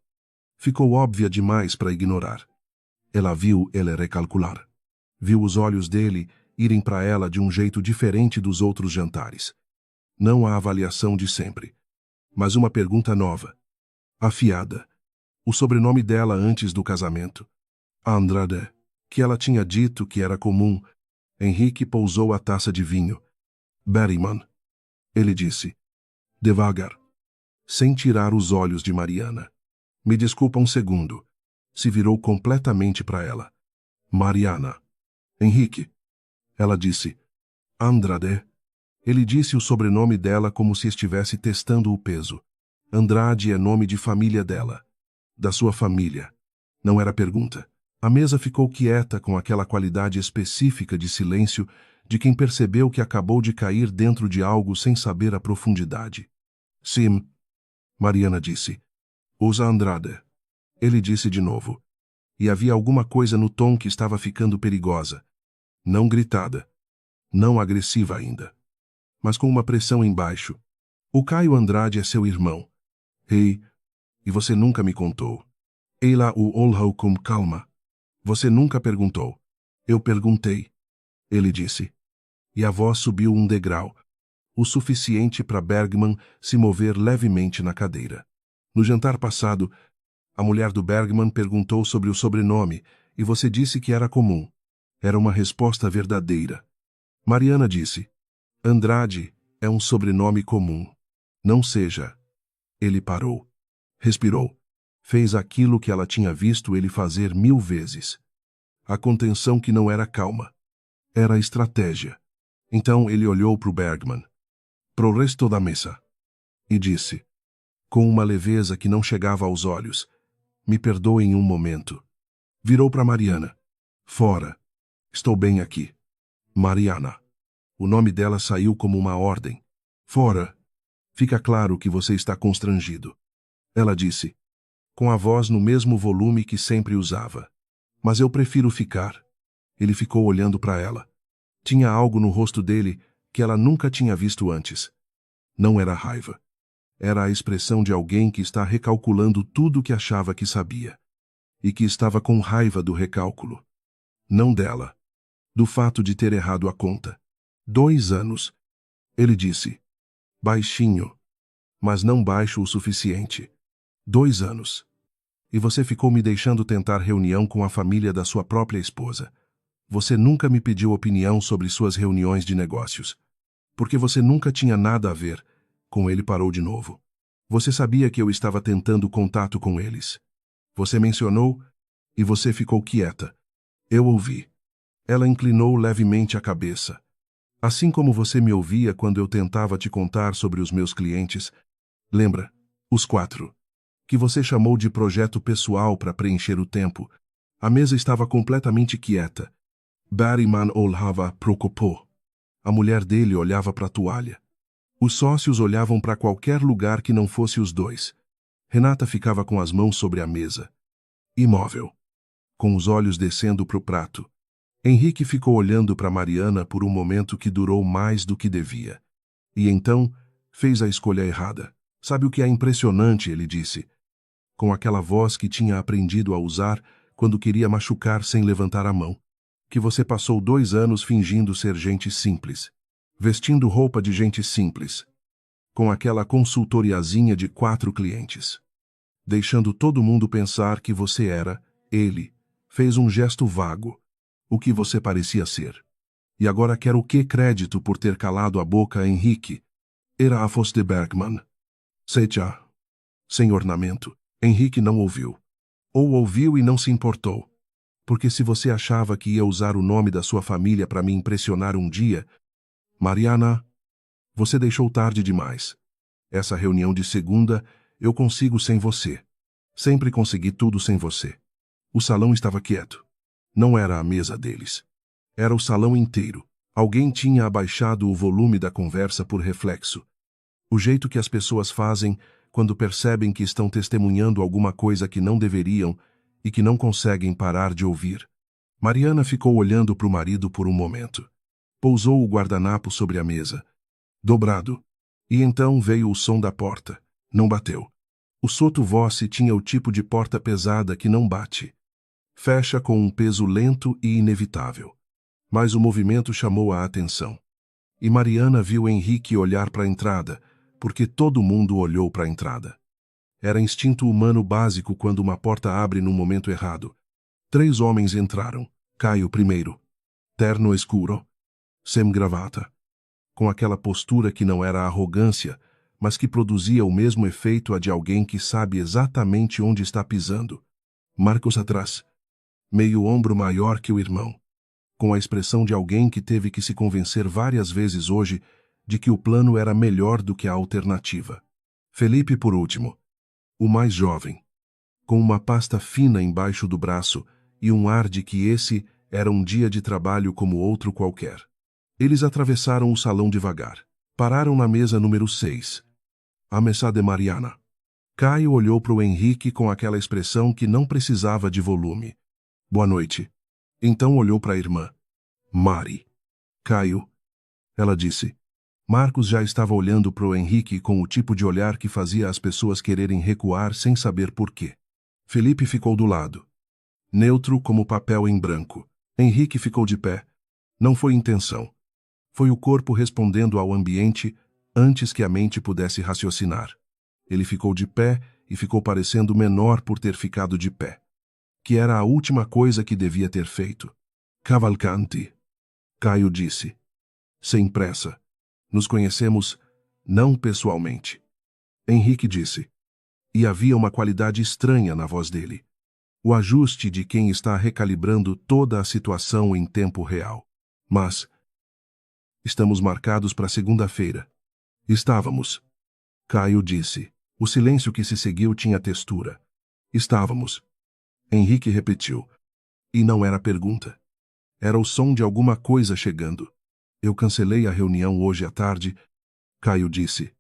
ficou óbvia demais para ignorar. Ela viu ele recalcular. Viu os olhos dele irem para ela de um jeito diferente dos outros jantares. Não a avaliação de sempre, mas uma pergunta nova, afiada. O sobrenome dela antes do casamento. Andrade, que ela tinha dito que era comum. Henrique pousou a taça de vinho. Bergman. Ele disse, devagar, sem tirar os olhos de Mariana. Me desculpa um segundo. Se virou completamente para ela. Mariana. Henrique. Ela disse, Andrade. Ele disse o sobrenome dela como se estivesse testando o peso. Andrade é nome de família dela. Da sua família. Não era pergunta. A mesa ficou quieta com aquela qualidade específica de silêncio de quem percebeu que acabou de cair dentro de algo sem saber a profundidade. Sim, Mariana disse. Usa Andrade. Ele disse de novo. E havia alguma coisa no tom que estava ficando perigosa. Não gritada. Não agressiva ainda. Mas com uma pressão embaixo. O Caio Andrade é seu irmão. Ei, e você nunca me contou. Ela o olhou com calma. Você nunca perguntou. Eu perguntei. Ele disse. E a voz subiu um degrau, o suficiente para Bergman se mover levemente na cadeira. No jantar passado, a mulher do Bergman perguntou sobre o sobrenome e você disse que era comum. Era uma resposta verdadeira. Mariana disse. Andrade é um sobrenome comum. Não seja. Ele parou. Respirou. Fez aquilo que ela tinha visto ele fazer 1000 vezes. A contenção que não era calma. Era estratégia. Então ele olhou para o Bergman. Pro resto da mesa. E disse, com uma leveza que não chegava aos olhos, me perdoem um momento. Virou para Mariana. Fora. Estou bem aqui. Mariana. O nome dela saiu como uma ordem. Fora. Fica claro que você está constrangido. Ela disse, com a voz no mesmo volume que sempre usava. Mas eu prefiro ficar. Ele ficou olhando para ela. Tinha algo no rosto dele que ela nunca tinha visto antes. Não era raiva. Era a expressão de alguém que está recalculando tudo o que achava que sabia. E que estava com raiva do recálculo. Não dela. Do fato de ter errado a conta. 2 anos. Ele disse. Baixinho. Mas não baixo o suficiente. 2 anos. E você ficou me deixando tentar reunião com a família da sua própria esposa. Você nunca me pediu opinião sobre suas reuniões de negócios. Porque você nunca tinha nada a ver. Com ele parou de novo. Você sabia que eu estava tentando contato com eles. Você mencionou e você ficou quieta. Eu ouvi. Ela inclinou levemente a cabeça. Assim como você me ouvia quando eu tentava te contar sobre os meus clientes. Lembra? Os 4. Que você chamou de projeto pessoal para preencher o tempo. A mesa estava completamente quieta. Bergman olhava preocupou. A mulher dele olhava para a toalha. Os sócios olhavam para qualquer lugar que não fosse os dois. Renata ficava com as mãos sobre a mesa. Imóvel. Com os olhos descendo para o prato. Henrique ficou olhando para Mariana por um momento que durou mais do que devia. E então, fez a escolha errada. Sabe o que é impressionante, ele disse. Com aquela voz que tinha aprendido a usar quando queria machucar sem levantar a mão. Que você passou 2 anos fingindo ser gente simples. Vestindo roupa de gente simples. com aquela consultoriazinha de 4 clientes. Deixando todo mundo pensar que você era, ele, fez um gesto vago, o que você parecia ser. E agora quer o que crédito por ter calado a boca a Henrique? Era a voz de Bergman. Seja. Sem ornamento. Henrique não ouviu. Ou ouviu e não se importou. Porque se você achava que ia usar o nome da sua família para me impressionar um dia... Mariana, você deixou tarde demais. Essa reunião de segunda, eu consigo sem você. Sempre consegui tudo sem você. O salão estava quieto. Não era a mesa deles. Era o salão inteiro. Alguém tinha abaixado o volume da conversa por reflexo. O jeito que as pessoas fazem quando percebem que estão testemunhando alguma coisa que não deveriam e que não conseguem parar de ouvir. Mariana ficou olhando para o marido por um momento. Pousou o guardanapo sobre a mesa, dobrado. E então veio o som da porta. Não bateu. O sotto-voce tinha o tipo de porta pesada que não bate. Fecha com um peso lento e inevitável. Mas o movimento chamou a atenção. E Mariana viu Henrique olhar para a entrada, porque todo mundo olhou para a entrada. Era instinto humano básico quando uma porta abre no momento errado. 3 homens entraram. Caio primeiro. Terno escuro. Sem gravata. Com aquela postura que não era arrogância, mas que produzia o mesmo efeito a de alguém que sabe exatamente onde está pisando. Marcos atrás. Meio ombro maior que o irmão. Com a expressão de alguém que teve que se convencer várias vezes hoje de que o plano era melhor do que a alternativa. Felipe por último. O mais jovem. Com uma pasta fina embaixo do braço e um ar de que esse era um dia de trabalho como outro qualquer. Eles atravessaram o salão devagar. Pararam na mesa número 6. A mesa de Mariana. Caio olhou para o Henrique com aquela expressão que não precisava de volume. Boa noite. Então olhou para a irmã. Mari. Caio. Ela disse. Marcos já estava olhando para o Henrique com o tipo de olhar que fazia as pessoas quererem recuar sem saber por quê. Felipe ficou do lado. Neutro como papel em branco. Henrique ficou de pé. Não foi intenção. Foi o corpo respondendo ao ambiente antes que a mente pudesse raciocinar. Ele ficou de pé e ficou parecendo menor por ter ficado de pé. Que era a última coisa que devia ter feito. Cavalcanti. Caio disse. Sem pressa. Nos conhecemos, não pessoalmente. Henrique disse. E havia uma qualidade estranha na voz dele. O ajuste de quem está recalibrando toda a situação em tempo real. Mas... estamos marcados para segunda-feira. Estávamos. Caio disse. O silêncio que se seguiu tinha textura. Estávamos. Henrique repetiu. E não era pergunta. Era o som de alguma coisa chegando. Eu cancelei a reunião hoje à tarde, Caio disse.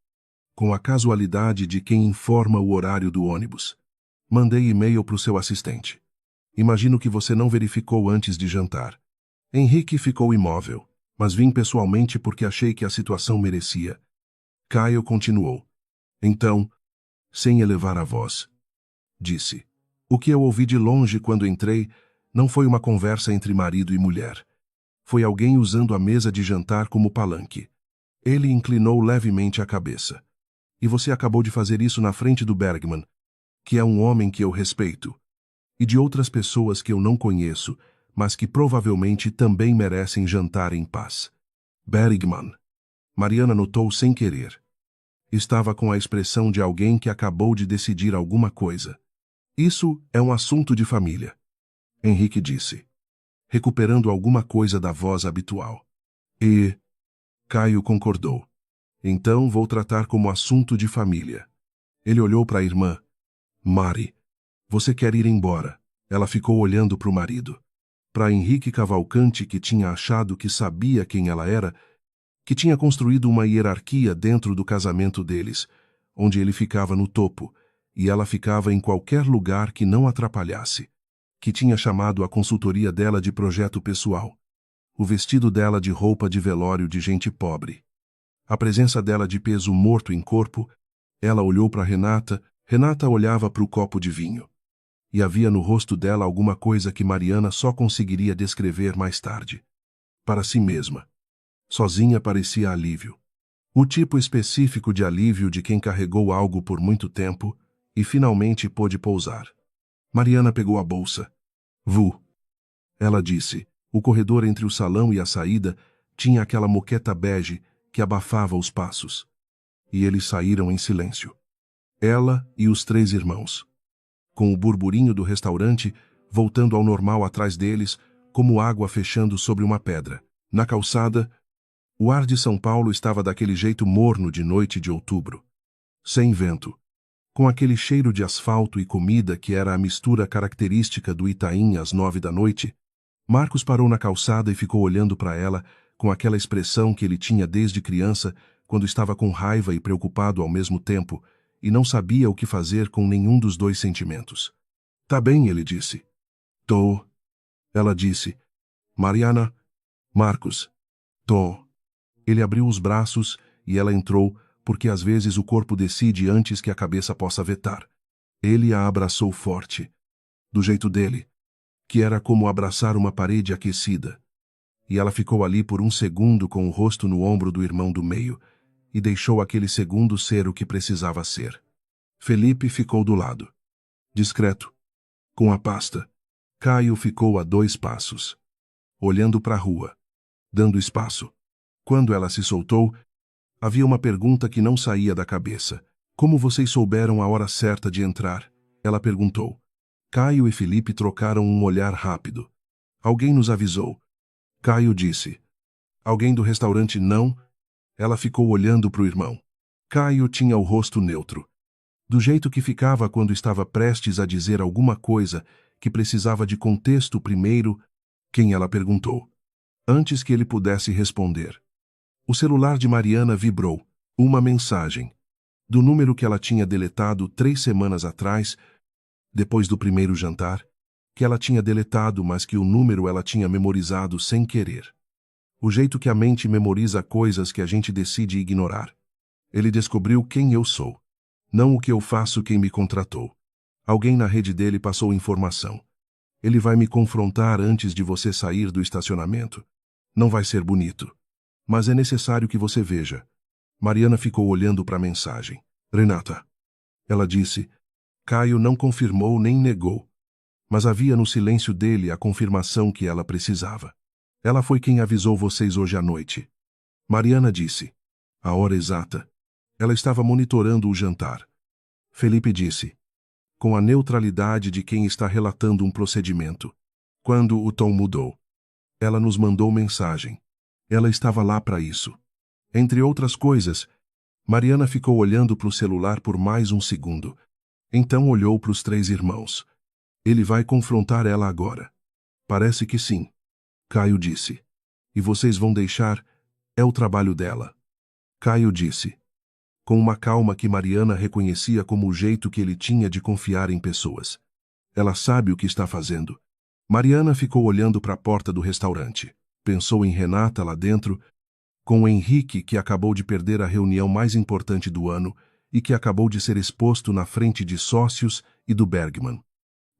Com a casualidade de quem informa o horário do ônibus. Mandei e-mail para o seu assistente. Imagino que você não verificou antes de jantar. Henrique ficou imóvel, mas vim pessoalmente porque achei que a situação merecia. Caio continuou. Então, sem elevar a voz, disse. O que eu ouvi de longe quando entrei não foi uma conversa entre marido e mulher. Foi alguém usando a mesa de jantar como palanque. Ele inclinou levemente a cabeça. E você acabou de fazer isso na frente do Bergman, que é um homem que eu respeito, e de outras pessoas que eu não conheço, mas que provavelmente também merecem jantar em paz. Bergman. Mariana notou sem querer. Estava com a expressão de alguém que acabou de decidir alguma coisa. Isso é um assunto de família. Henrique disse, recuperando alguma coisa da voz habitual. E... Caio concordou. Então vou tratar como assunto de família. Ele olhou para a irmã. Mari, você quer ir embora? Ela ficou olhando para o marido. Para Henrique Cavalcanti, que tinha achado que sabia quem ela era, que tinha construído uma hierarquia dentro do casamento deles, onde ele ficava no topo, e ela ficava em qualquer lugar que não atrapalhasse, que tinha chamado a consultoria dela de projeto pessoal, o vestido dela de roupa de velório de gente pobre. A presença dela de peso morto em corpo, ela olhou para Renata, Renata olhava para o copo de vinho. E havia no rosto dela alguma coisa que Mariana só conseguiria descrever mais tarde. Para si mesma. Sozinha parecia alívio. O tipo específico de alívio de quem carregou algo por muito tempo e finalmente pôde pousar. Mariana pegou a bolsa. Vu. Ela disse. O corredor entre o salão e a saída tinha aquela moqueta bege que abafava os passos. E eles saíram em silêncio. Ela e os 3 irmãos. Com o burburinho do restaurante voltando ao normal atrás deles, como água fechando sobre uma pedra. Na calçada, o ar de São Paulo estava daquele jeito morno de noite de outubro. Sem vento. Com aquele cheiro de asfalto e comida que era a mistura característica do Itaim às 9 da noite, Marcos parou na calçada e ficou olhando para ela com aquela expressão que ele tinha desde criança, quando estava com raiva e preocupado ao mesmo tempo, e não sabia o que fazer com nenhum dos 2 sentimentos. Tá bem, ele disse. Tô. Ela disse. Mariana. Marcos. Tô. Ele abriu os braços e ela entrou, porque às vezes o corpo decide antes que a cabeça possa vetar. Ele a abraçou forte. Do jeito dele, que era como abraçar uma parede aquecida. E ela ficou ali por um segundo com o rosto no ombro do irmão do meio, e deixou aquele segundo ser o que precisava ser. Felipe ficou do lado. Discreto. Com a pasta. Caio ficou a 2 passos. Olhando para a rua. Dando espaço. Quando ela se soltou, havia uma pergunta que não saía da cabeça. Como vocês souberam a hora certa de entrar? Ela perguntou. Caio e Felipe trocaram um olhar rápido. Alguém nos avisou. Caio disse. Alguém do restaurante não? Ela ficou olhando para o irmão. Caio tinha o rosto neutro. Do jeito que ficava quando estava prestes a dizer alguma coisa que precisava de contexto primeiro, quem ela perguntou. Antes que ele pudesse responder. O celular de Mariana vibrou. Uma mensagem. Do número que ela tinha deletado 3 semanas atrás, depois do primeiro jantar, que ela tinha deletado, mas que o número ela tinha memorizado sem querer. O jeito que a mente memoriza coisas que a gente decide ignorar. Ele descobriu quem eu sou. Não o que eu faço quem me contratou. Alguém na rede dele passou informação. Ele vai me confrontar antes de você sair do estacionamento. Não vai ser bonito. Mas é necessário que você veja. Mariana ficou olhando para a mensagem. Renata. Ela disse. Caio não confirmou nem negou. Mas havia no silêncio dele a confirmação que ela precisava. Ela foi quem avisou vocês hoje à noite. Mariana disse. A hora exata. Ela estava monitorando o jantar. Felipe disse. Com a neutralidade de quem está relatando um procedimento. Quando o tom mudou. Ela nos mandou mensagem. Ela estava lá para isso. Entre outras coisas, Mariana ficou olhando para o celular por mais um segundo. Então olhou para os 3 irmãos. Ele vai confrontar ela agora. Parece que sim. Caio disse. E vocês vão deixar? É o trabalho dela. Caio disse. Com uma calma que Mariana reconhecia como o jeito que ele tinha de confiar em pessoas. Ela sabe o que está fazendo. Mariana ficou olhando para a porta do restaurante. Pensou em Renata lá dentro, com o Henrique que acabou de perder a reunião mais importante do ano e que acabou de ser exposto na frente de sócios e do Bergman.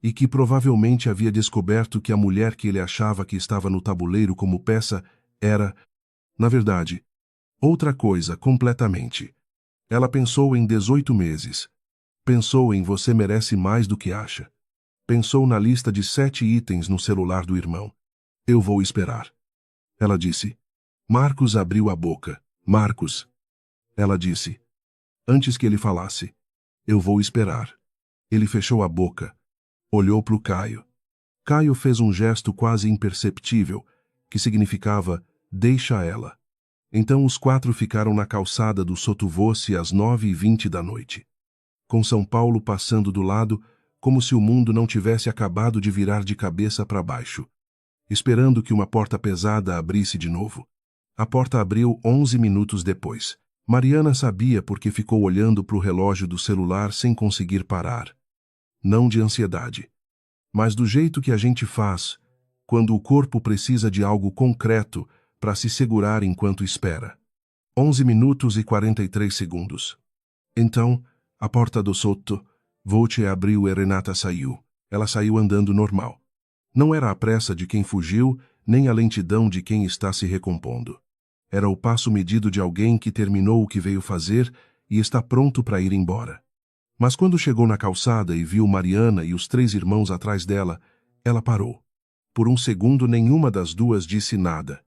E que provavelmente havia descoberto que a mulher que ele achava que estava no tabuleiro como peça era, na verdade, outra coisa completamente. Ela pensou em 18 meses. Pensou em você merece mais do que acha. Pensou na lista de 7 itens no celular do irmão. Eu vou esperar. Ela disse. Marcos abriu a boca. Marcos. Ela disse. Antes que ele falasse. Eu vou esperar. Ele fechou a boca. Olhou para o Caio. Caio fez um gesto quase imperceptível, que significava, deixa ela. Então os 4 ficaram na calçada do Sotuvoce às 9h20 da noite. Com São Paulo passando do lado, como se o mundo não tivesse acabado de virar de cabeça para baixo. Esperando que uma porta pesada abrisse de novo. A porta abriu 11 minutos depois. Mariana sabia porque ficou olhando para o relógio do celular sem conseguir parar. Não de ansiedade, mas do jeito que a gente faz, quando o corpo precisa de algo concreto para se segurar enquanto espera. 11 minutos e 43 segundos. Então, a porta do Sotuvoce abriu e Renata saiu. Ela saiu andando normal. Não era a pressa de quem fugiu, nem a lentidão de quem está se recompondo. Era o passo medido de alguém que terminou o que veio fazer e está pronto para ir embora. Mas quando chegou na calçada e viu Mariana e os 3 irmãos atrás dela, ela parou. Por um segundo, nenhuma das duas disse nada.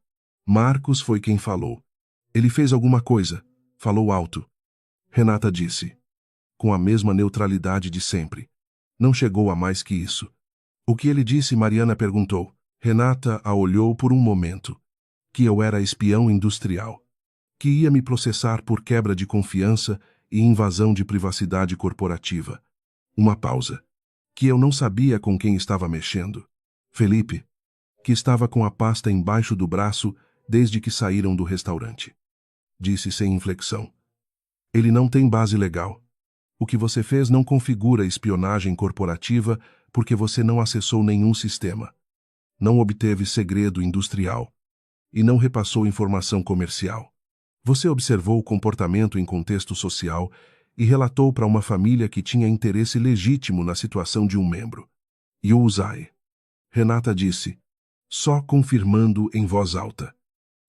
Marcos foi quem falou. Ele fez alguma coisa. Falou alto. Renata disse. Com a mesma neutralidade de sempre. Não chegou a mais que isso. O que ele disse, Mariana perguntou. Renata a olhou por um momento. Que eu era espião industrial. Que ia me processar por quebra de confiança e invasão de privacidade corporativa. Uma pausa. Que eu não sabia com quem estava mexendo. Felipe. Que estava com a pasta embaixo do braço desde que saíram do restaurante. Disse sem inflexão. Ele não tem base legal. O que você fez não configura espionagem corporativa porque você não acessou nenhum sistema. Não obteve segredo industrial. E não repassou informação comercial. Você observou o comportamento em contexto social e relatou para uma família que tinha interesse legítimo na situação de um membro. E o usai. Renata disse, só confirmando em voz alta.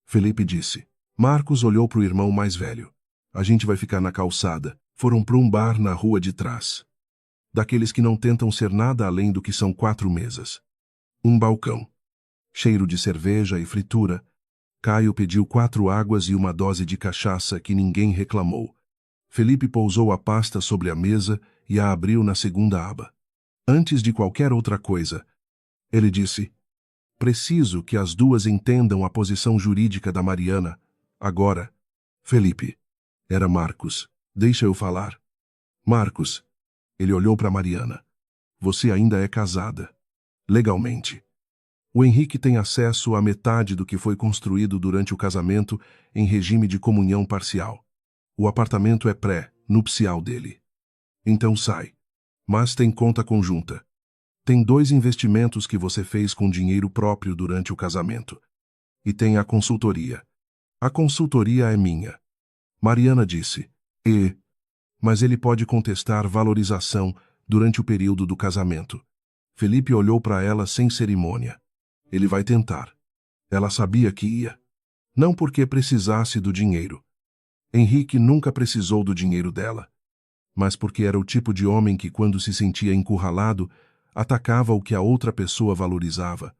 Felipe disse. Marcos olhou para o irmão mais velho. A gente vai ficar na calçada. Foram para um bar na rua de trás. Daqueles que não tentam ser nada além do que são 4 mesas. Um balcão. Cheiro de cerveja e fritura. Caio pediu 4 águas e uma dose de cachaça que ninguém reclamou. Felipe pousou a pasta sobre a mesa e a abriu na segunda aba. Antes de qualquer outra coisa, ele disse, preciso que as duas entendam a posição jurídica da Mariana. Agora, Felipe. Era Marcos. Deixa eu falar. Marcos. Ele olhou para Mariana. Você ainda é casada. Legalmente. O Henrique tem acesso à metade do que foi construído durante o casamento em regime de comunhão parcial. O apartamento é pré-nupcial dele. Então sai. Mas tem conta conjunta. Tem 2 investimentos que você fez com dinheiro próprio durante o casamento. E tem a consultoria. A consultoria é minha. Mariana disse. Mas ele pode contestar valorização durante o período do casamento. Felipe olhou para ela sem cerimônia. Ele vai tentar. Ela sabia que ia. Não porque precisasse do dinheiro. Henrique nunca precisou do dinheiro dela. Mas porque era o tipo de homem que, quando se sentia encurralado, atacava o que a outra pessoa valorizava.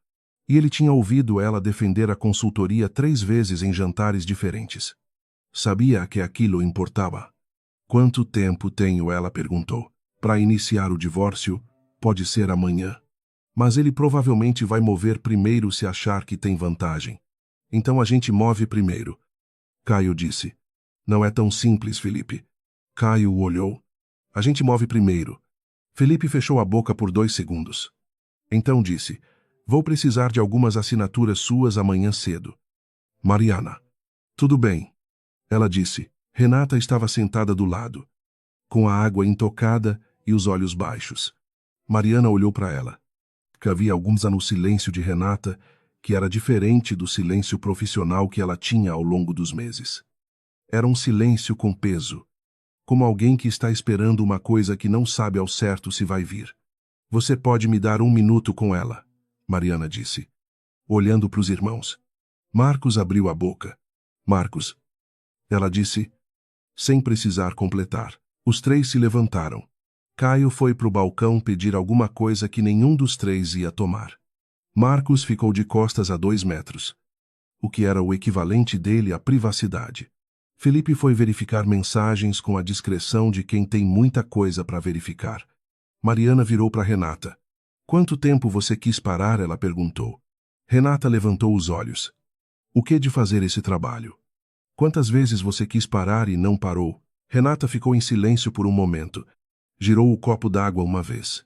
E ele tinha ouvido ela defender a consultoria 3 vezes em jantares diferentes. Sabia que aquilo importava. Quanto tempo tenho? Ela perguntou. Para iniciar o divórcio, pode ser amanhã. Mas ele provavelmente vai mover primeiro se achar que tem vantagem. Então a gente move primeiro. Caio disse. Não é tão simples, Felipe. Caio o olhou. A gente move primeiro. Felipe fechou a boca por 2 segundos. Então disse. Vou precisar de algumas assinaturas suas amanhã cedo. Mariana. Tudo bem. Ela disse. Renata estava sentada do lado, com a água intocada e os olhos baixos. Mariana olhou para ela. Havia alguns no silêncio de Renata, que era diferente do silêncio profissional que ela tinha ao longo dos meses. Era um silêncio com peso, como alguém que está esperando uma coisa que não sabe ao certo se vai vir. Você pode me dar 1 minuto com ela, Mariana disse, olhando para os irmãos. Marcos abriu a boca. Marcos. Ela disse, sem precisar completar. Os 3 se levantaram. Caio foi para o balcão pedir alguma coisa que nenhum dos 3 ia tomar. Marcos ficou de costas a 2 metros. O que era o equivalente dele à privacidade. Felipe foi verificar mensagens com a discrição de quem tem muita coisa para verificar. Mariana virou para Renata. Quanto tempo você quis parar? Ela perguntou. Renata levantou os olhos. O que de fazer esse trabalho? Quantas vezes você quis parar e não parou? Renata ficou em silêncio por um momento. Girou o copo d'água uma vez.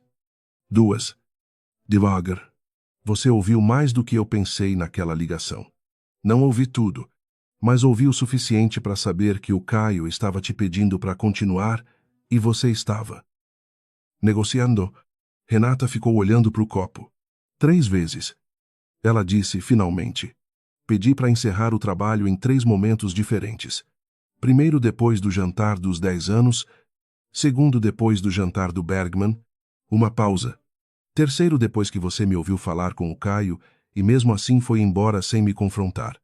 2. Devagar. Você ouviu mais do que eu pensei naquela ligação. Não ouvi tudo, mas ouvi o suficiente para saber que o Caio estava te pedindo para continuar e você estava negociando. Renata ficou olhando para o copo. 3 vezes. Ela disse, finalmente. Pedi para encerrar o trabalho em 3 momentos diferentes. Primeiro depois do jantar dos 10 anos, segundo depois do jantar do Bergman, uma pausa. Terceiro depois que você me ouviu falar com o Caio e mesmo assim foi embora sem me confrontar.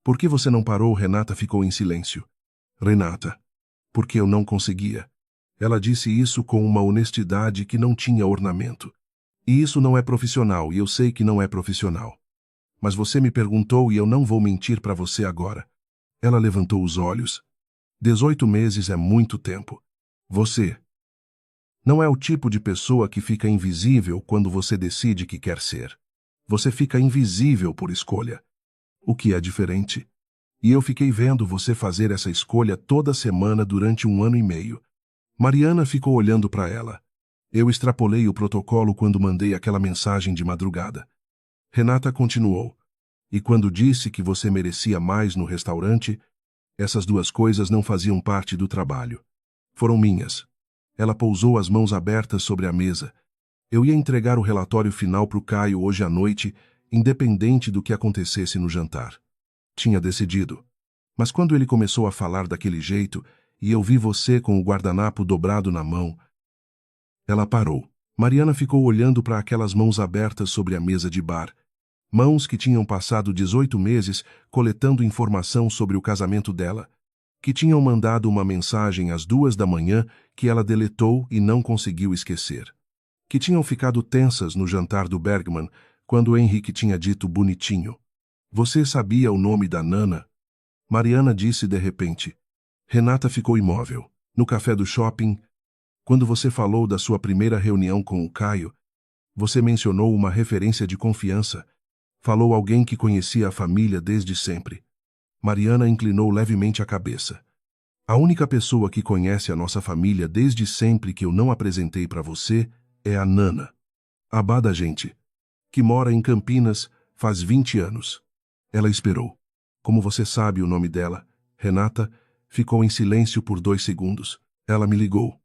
Por que você não parou? Renata ficou em silêncio. Renata. Porque eu não conseguia. Ela disse isso com uma honestidade que não tinha ornamento. E isso não é profissional, e eu sei que não é profissional. Mas você me perguntou e eu não vou mentir para você agora. Ela levantou os olhos. 18 meses é muito tempo. Você não é o tipo de pessoa que fica invisível quando você decide que quer ser. Você fica invisível por escolha. O que é diferente. E eu fiquei vendo você fazer essa escolha toda semana durante 1 ano e meio. Mariana ficou olhando para ela. Eu extrapolei o protocolo quando mandei aquela mensagem de madrugada. Renata continuou. E quando disse que você merecia mais no restaurante, essas duas coisas não faziam parte do trabalho. Foram minhas. Ela pousou as mãos abertas sobre a mesa. Eu ia entregar o relatório final para o Caio hoje à noite, independente do que acontecesse no jantar. Tinha decidido. Mas quando ele começou a falar daquele jeito, e eu vi você com o guardanapo dobrado na mão... Ela parou. Mariana ficou olhando para aquelas mãos abertas sobre a mesa de bar. Mãos que tinham passado 18 meses coletando informação sobre o casamento dela, que tinham mandado uma mensagem às 2 da manhã que ela deletou e não conseguiu esquecer. Que tinham ficado tensas no jantar do Bergman, quando Henrique tinha dito bonitinho. Você sabia o nome da Nana? Mariana disse de repente. Renata ficou imóvel. No café do shopping, quando você falou da sua primeira reunião com o Caio, você mencionou uma referência de confiança. Falou alguém que conhecia a família desde sempre. Mariana inclinou levemente a cabeça. A única pessoa que conhece a nossa família desde sempre que eu não apresentei para você é a Nana. A babá da gente, que mora em Campinas faz 20 anos. Ela esperou. Como você sabe o nome dela, Renata, ficou em silêncio por 2 segundos. Ela me ligou.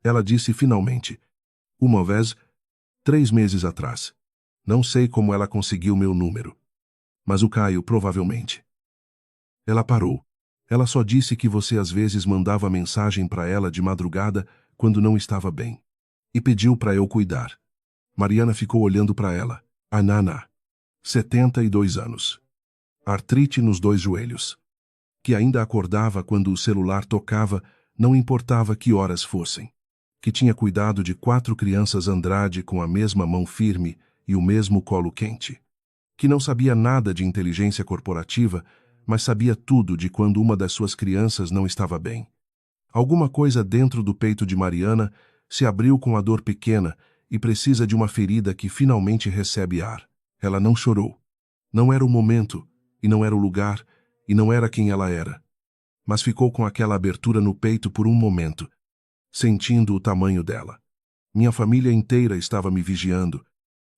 Ela disse finalmente. Uma vez, 3 meses atrás. Não sei como ela conseguiu meu número. Mas o Caio provavelmente. Ela parou. Ela só disse que você às vezes mandava mensagem para ela de madrugada quando não estava bem. E pediu para eu cuidar. Mariana ficou olhando para ela. A Nana. 72 anos. Artrite nos 2 joelhos. Que ainda acordava quando o celular tocava, não importava que horas fossem. Que tinha cuidado de 4 crianças Andrade com a mesma mão firme e o mesmo colo quente. Que não sabia nada de inteligência corporativa, mas sabia tudo de quando uma das suas crianças não estava bem. Alguma coisa dentro do peito de Mariana se abriu com a dor pequena e precisa de uma ferida que finalmente recebe ar. Ela não chorou. Não era o momento, e não era o lugar, e não era quem ela era. Mas ficou com aquela abertura no peito por um momento, sentindo o tamanho dela. Minha família inteira estava me vigiando.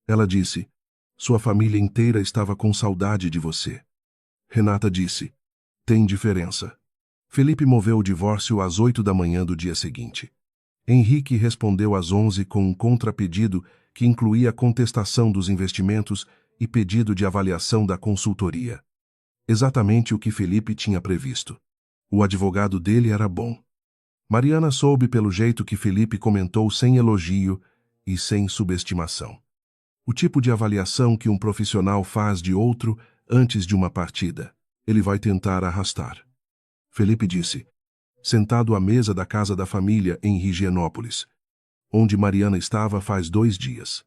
Ela disse, sua família inteira estava com saudade de você. Renata disse, tem diferença. Felipe moveu o divórcio às 8 da manhã do dia seguinte. Henrique respondeu às 11 com um contrapedido que incluía contestação dos investimentos e pedido de avaliação da consultoria. Exatamente o que Felipe tinha previsto. O advogado dele era bom. Mariana soube pelo jeito que Felipe comentou sem elogio e sem subestimação. O tipo de avaliação que um profissional faz de outro antes de uma partida. Ele vai tentar arrastar. Felipe disse, sentado à mesa da casa da família em Higienópolis, onde Mariana estava faz 2 dias.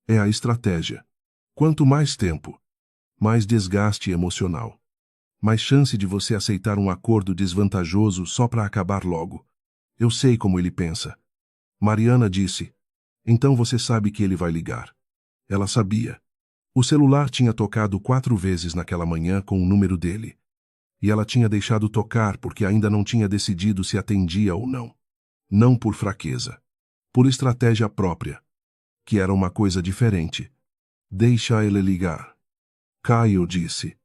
É a estratégia. Quanto mais tempo, mais desgaste emocional. Mais chance de você aceitar um acordo desvantajoso só para acabar logo. Eu sei como ele pensa. Mariana disse, então você sabe que ele vai ligar. Ela sabia. O celular tinha tocado 4 vezes naquela manhã com o número dele. E ela tinha deixado tocar porque ainda não tinha decidido se atendia ou não. Não por fraqueza. Por estratégia própria. Que era uma coisa diferente. Deixa ele ligar. Caio disse.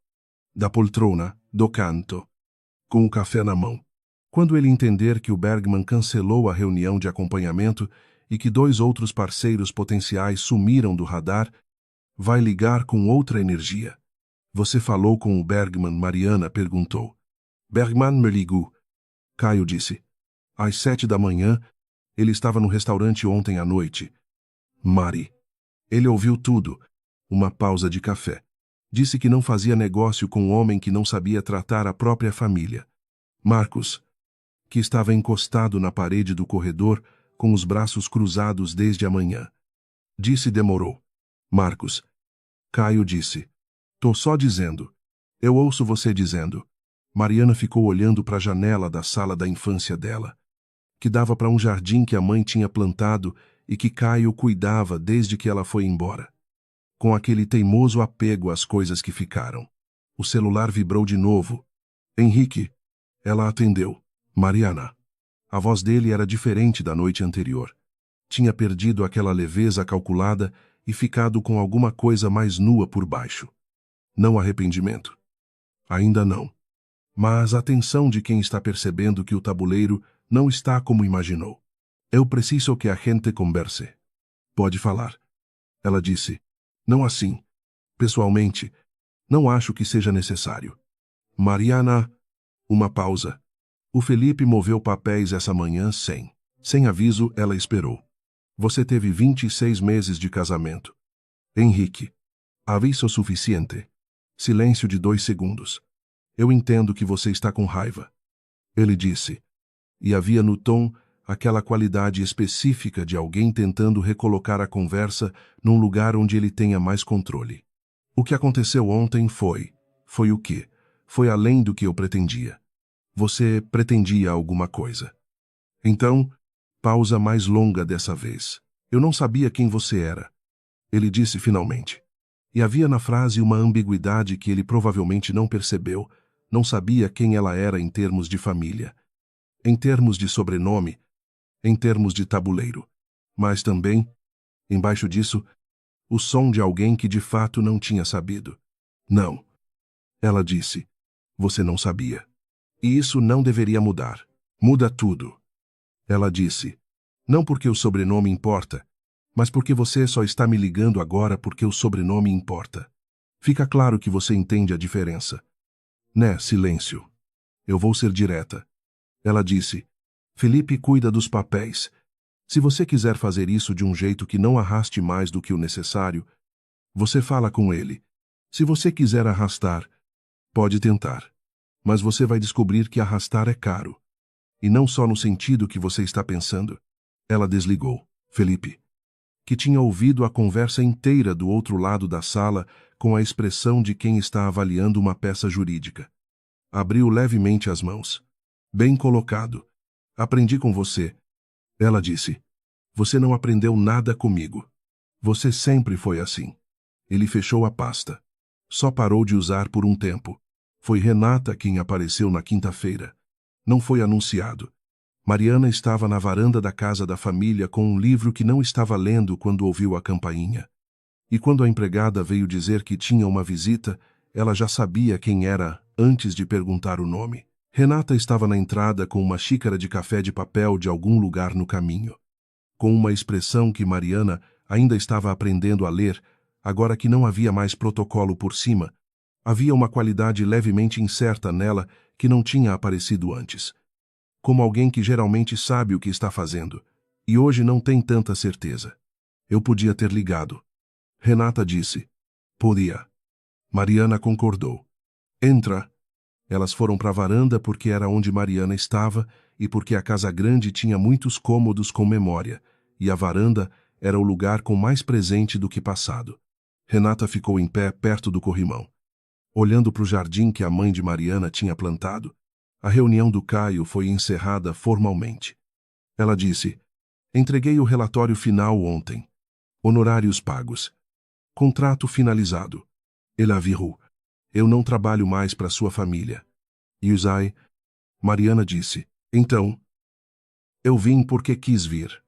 Da poltrona, do canto. Com o café na mão. Quando ele entender que o Bergman cancelou a reunião de acompanhamento e que 2 outros parceiros potenciais sumiram do radar, vai ligar com outra energia. Você falou com o Bergman? Mariana perguntou. Bergman me ligou. Caio disse. Às 7 da manhã, ele estava no restaurante ontem à noite. Mari. Ele ouviu tudo. Uma pausa de café. Disse que não fazia negócio com um homem que não sabia tratar a própria família. Marcos, que estava encostado na parede do corredor, com os braços cruzados desde a manhã. Disse demorou. Marcos. Caio disse. Tô só dizendo. Eu ouço você dizendo. Mariana ficou olhando para a janela da sala da infância dela, que dava para um jardim que a mãe tinha plantado e que Caio cuidava desde que ela foi embora. Com aquele teimoso apego às coisas que ficaram. O celular vibrou de novo. Henrique. Ela atendeu. Mariana. A voz dele era diferente da noite anterior. Tinha perdido aquela leveza calculada e ficado com alguma coisa mais nua por baixo. Não arrependimento. Ainda não. Mas a atenção de quem está percebendo que o tabuleiro não está como imaginou. Eu preciso que a gente converse. Pode falar. Ela disse. Não assim. Pessoalmente, não acho que seja necessário. Mariana. Uma pausa. O Felipe moveu papéis essa manhã sem aviso, ela esperou. Você teve 26 meses de casamento. Henrique. Aviso suficiente. Silêncio de 2 segundos. Eu entendo que você está com raiva. Ele disse. E havia no tom aquela qualidade específica de alguém tentando recolocar a conversa num lugar onde ele tenha mais controle. O que aconteceu ontem foi o quê? Foi além do que eu pretendia. Você pretendia alguma coisa. Então, pausa mais longa dessa vez. Eu não sabia quem você era. Ele disse finalmente. E havia na frase uma ambiguidade que ele provavelmente não percebeu, não sabia quem ela era em termos de família, em termos de sobrenome, em termos de tabuleiro. Mas também, embaixo disso, o som de alguém que de fato não tinha sabido. Não. Ela disse. Você não sabia. E isso não deveria mudar. Muda tudo. Ela disse. Não porque o sobrenome importa, mas porque você só está me ligando agora porque o sobrenome importa. Fica claro que você entende a diferença. Né, silêncio. Eu vou ser direta. Ela disse. Felipe cuida dos papéis. Se você quiser fazer isso de um jeito que não arraste mais do que o necessário, você fala com ele. Se você quiser arrastar, pode tentar. Mas você vai descobrir que arrastar é caro. E não só no sentido que você está pensando. Ela desligou. Felipe, que tinha ouvido a conversa inteira do outro lado da sala com a expressão de quem está avaliando uma peça jurídica. Abriu levemente as mãos. Bem colocado. Aprendi com você. Ela disse. Você não aprendeu nada comigo. Você sempre foi assim. Ele fechou a pasta. Só parou de usar por um tempo. Foi Renata quem apareceu na quinta-feira. Não foi anunciado. Mariana estava na varanda da casa da família com um livro que não estava lendo quando ouviu a campainha. E quando a empregada veio dizer que tinha uma visita, ela já sabia quem era antes de perguntar o nome. Renata estava na entrada com uma xícara de café de papel de algum lugar no caminho. Com uma expressão que Mariana ainda estava aprendendo a ler, agora que não havia mais protocolo por cima, havia uma qualidade levemente incerta nela que não tinha aparecido antes. Como alguém que geralmente sabe o que está fazendo, e hoje não tem tanta certeza. Eu podia ter ligado. Renata disse. Podia. Mariana concordou. Entra. Elas foram para a varanda porque era onde Mariana estava e porque a casa grande tinha muitos cômodos com memória, e a varanda era o lugar com mais presente do que passado. Renata ficou em pé perto do corrimão. Olhando para o jardim que a mãe de Mariana tinha plantado, a reunião do Caio foi encerrada formalmente. Ela disse, entreguei o relatório final ontem. Honorários pagos. Contrato finalizado. Ela virou. Eu não trabalho mais para sua família. Yusai, Mariana disse, então, eu vim porque quis vir.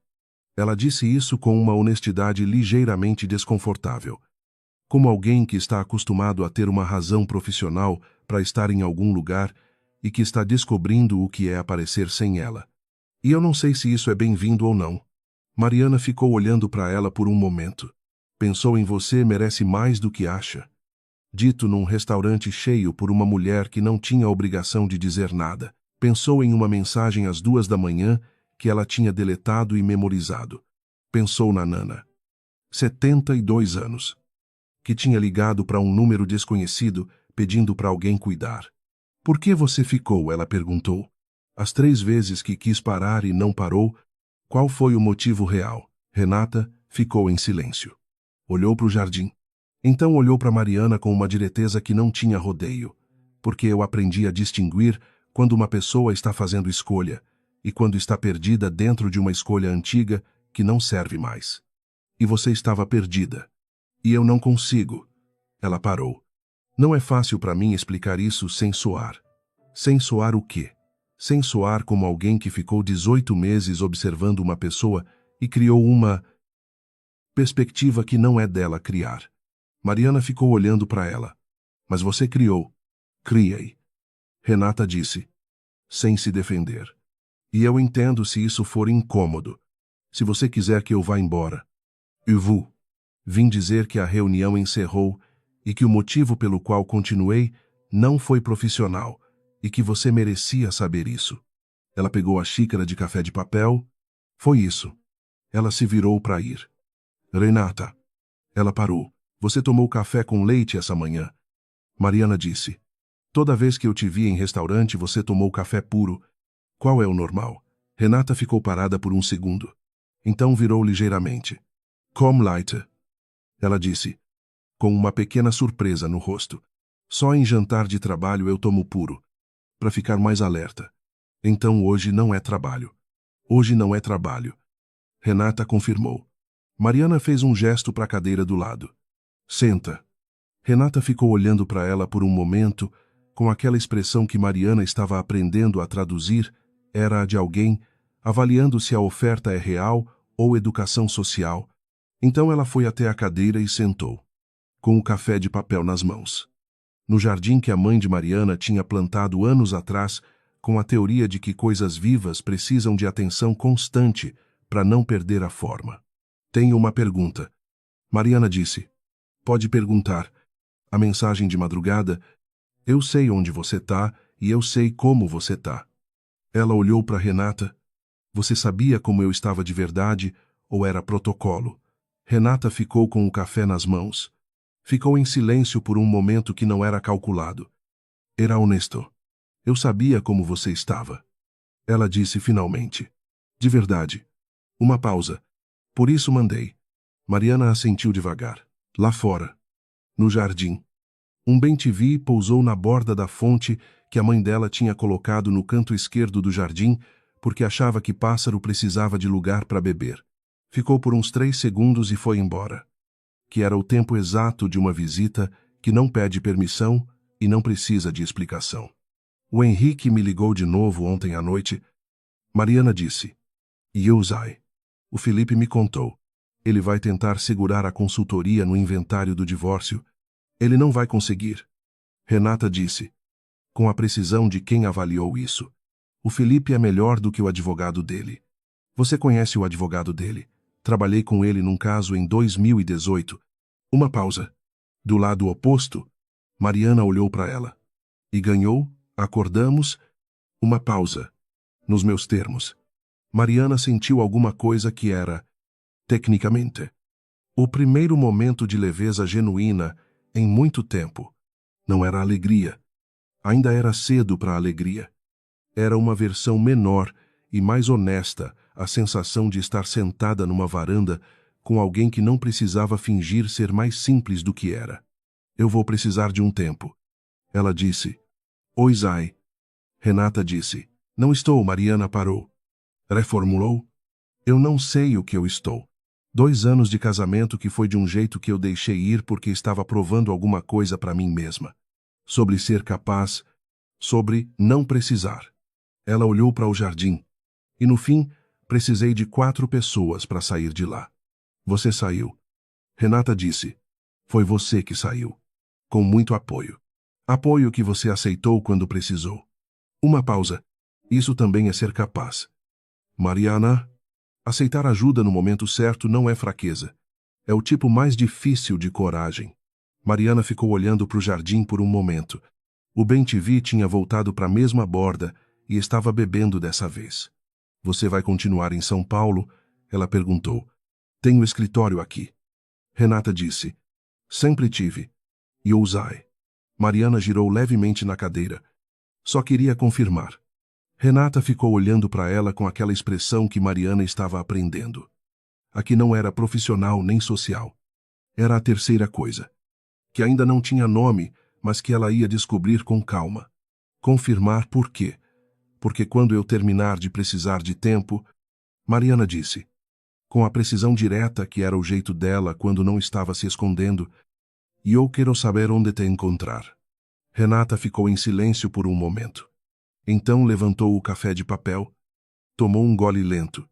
Ela disse isso com uma honestidade ligeiramente desconfortável. Como alguém que está acostumado a ter uma razão profissional para estar em algum lugar e que está descobrindo o que é aparecer sem ela. E eu não sei se isso é bem-vindo ou não. Mariana ficou olhando para ela por um momento. Pensou em você merece mais do que acha. Dito num restaurante cheio por uma mulher que não tinha obrigação de dizer nada. Pensou em uma mensagem às 2 da manhã que ela tinha deletado e memorizado. Pensou na Nana. 72 anos. que tinha ligado para um número desconhecido, pedindo para alguém cuidar. Por que você ficou? Ela perguntou. As 3 vezes que quis parar e não parou, qual foi o motivo real? Renata ficou em silêncio. Olhou para o jardim. Então olhou para Mariana com uma direteza que não tinha rodeio, porque eu aprendi a distinguir quando uma pessoa está fazendo escolha e quando está perdida dentro de uma escolha antiga que não serve mais. E você estava perdida. E eu não consigo. Ela parou. Não é fácil para mim explicar isso sem soar. Sem soar o quê? Sem soar como alguém que ficou 18 meses observando uma pessoa e criou uma perspectiva que não é dela criar. Mariana ficou olhando para ela. Mas você criou. Criei. Renata disse, sem se defender. E eu entendo se isso for incômodo. Se você quiser que eu vá embora. Eu vou. Vim dizer que a reunião encerrou e que o motivo pelo qual continuei não foi profissional e que você merecia saber isso. Ela pegou a xícara de café de papel. Foi isso. Ela se virou para ir. Renata. Ela parou. Você tomou café com leite essa manhã? Mariana disse. Toda vez que eu te vi em restaurante, você tomou café puro. Qual é o normal? Renata ficou parada por um segundo. Então virou ligeiramente. Komm Leute. Ela disse, com uma pequena surpresa no rosto. Só em jantar de trabalho eu tomo puro, para ficar mais alerta. Então hoje não é trabalho. Hoje não é trabalho. Renata confirmou. Mariana fez um gesto para a cadeira do lado. Senta. Renata ficou olhando para ela por um momento, com aquela expressão que Mariana estava aprendendo a traduzir, era a de alguém avaliando se a oferta é real ou educação social. Então ela foi até a cadeira e sentou, com o café de papel nas mãos. No jardim que a mãe de Mariana tinha plantado anos atrás, com a teoria de que coisas vivas precisam de atenção constante para não perder a forma. Tenho uma pergunta. Mariana disse. Pode perguntar. A mensagem de madrugada. Eu sei onde você tá e eu sei como você tá. Ela olhou para Renata. Você sabia como eu estava de verdade ou era protocolo? Renata ficou com o café nas mãos. Ficou em silêncio por um momento que não era calculado. Era honesto. Eu sabia como você estava. Ela disse finalmente. De verdade. Uma pausa. Por isso mandei. Mariana assentiu devagar. Lá fora. No jardim. Um bem-te-vi pousou na borda da fonte que a mãe dela tinha colocado no canto esquerdo do jardim porque achava que pássaro precisava de lugar para beber. Ficou por uns 3 segundos e foi embora. Que era o tempo exato de uma visita que não pede permissão e não precisa de explicação. O Henrique me ligou de novo ontem à noite. Mariana disse. E eu usai. O Felipe me contou. Ele vai tentar segurar a consultoria no inventário do divórcio. Ele não vai conseguir. Renata disse. Com a precisão de quem avaliou isso. O Felipe é melhor do que o advogado dele. Você conhece o advogado dele. Trabalhei com ele num caso em 2018. Uma pausa. Do lado oposto, Mariana olhou para ela. E ganhou, acordamos, uma pausa. Nos meus termos. Mariana sentiu alguma coisa que era, tecnicamente, o primeiro momento de leveza genuína em muito tempo. Não era alegria. Ainda era cedo para a alegria. Era uma versão menor e mais honesta a sensação de estar sentada numa varanda com alguém que não precisava fingir ser mais simples do que era. Eu vou precisar de um tempo. Ela disse. Oi, Zai. Renata disse. Não estou. Mariana parou. Reformulou. Eu não sei o que eu estou. 2 anos de casamento que foi de um jeito que eu deixei ir porque estava provando alguma coisa para mim mesma. Sobre ser capaz, sobre não precisar. Ela olhou para o jardim. E no fim, precisei de 4 pessoas para sair de lá. Você saiu. Renata disse. Foi você que saiu. Com muito apoio. Apoio que você aceitou quando precisou. Uma pausa. Isso também é ser capaz. Mariana, aceitar ajuda no momento certo não é fraqueza. É o tipo mais difícil de coragem. Mariana ficou olhando para o jardim por um momento. O bem-te-vi tinha voltado para a mesma borda e estava bebendo dessa vez. Você vai continuar em São Paulo? Ela perguntou. Tenho escritório aqui. Renata disse. Sempre tive. E ousai. Mariana girou levemente na cadeira. Só queria confirmar. Renata ficou olhando para ela com aquela expressão que Mariana estava aprendendo. Aqui não era profissional nem social. Era a terceira coisa. Que ainda não tinha nome, mas que ela ia descobrir com calma. Confirmar por quê? Porque quando eu terminar de precisar de tempo, Mariana disse, com a precisão direta que era o jeito dela quando não estava se escondendo, e eu quero saber onde te encontrar. Renata ficou em silêncio por um momento. Então levantou o café de papel, tomou um gole lento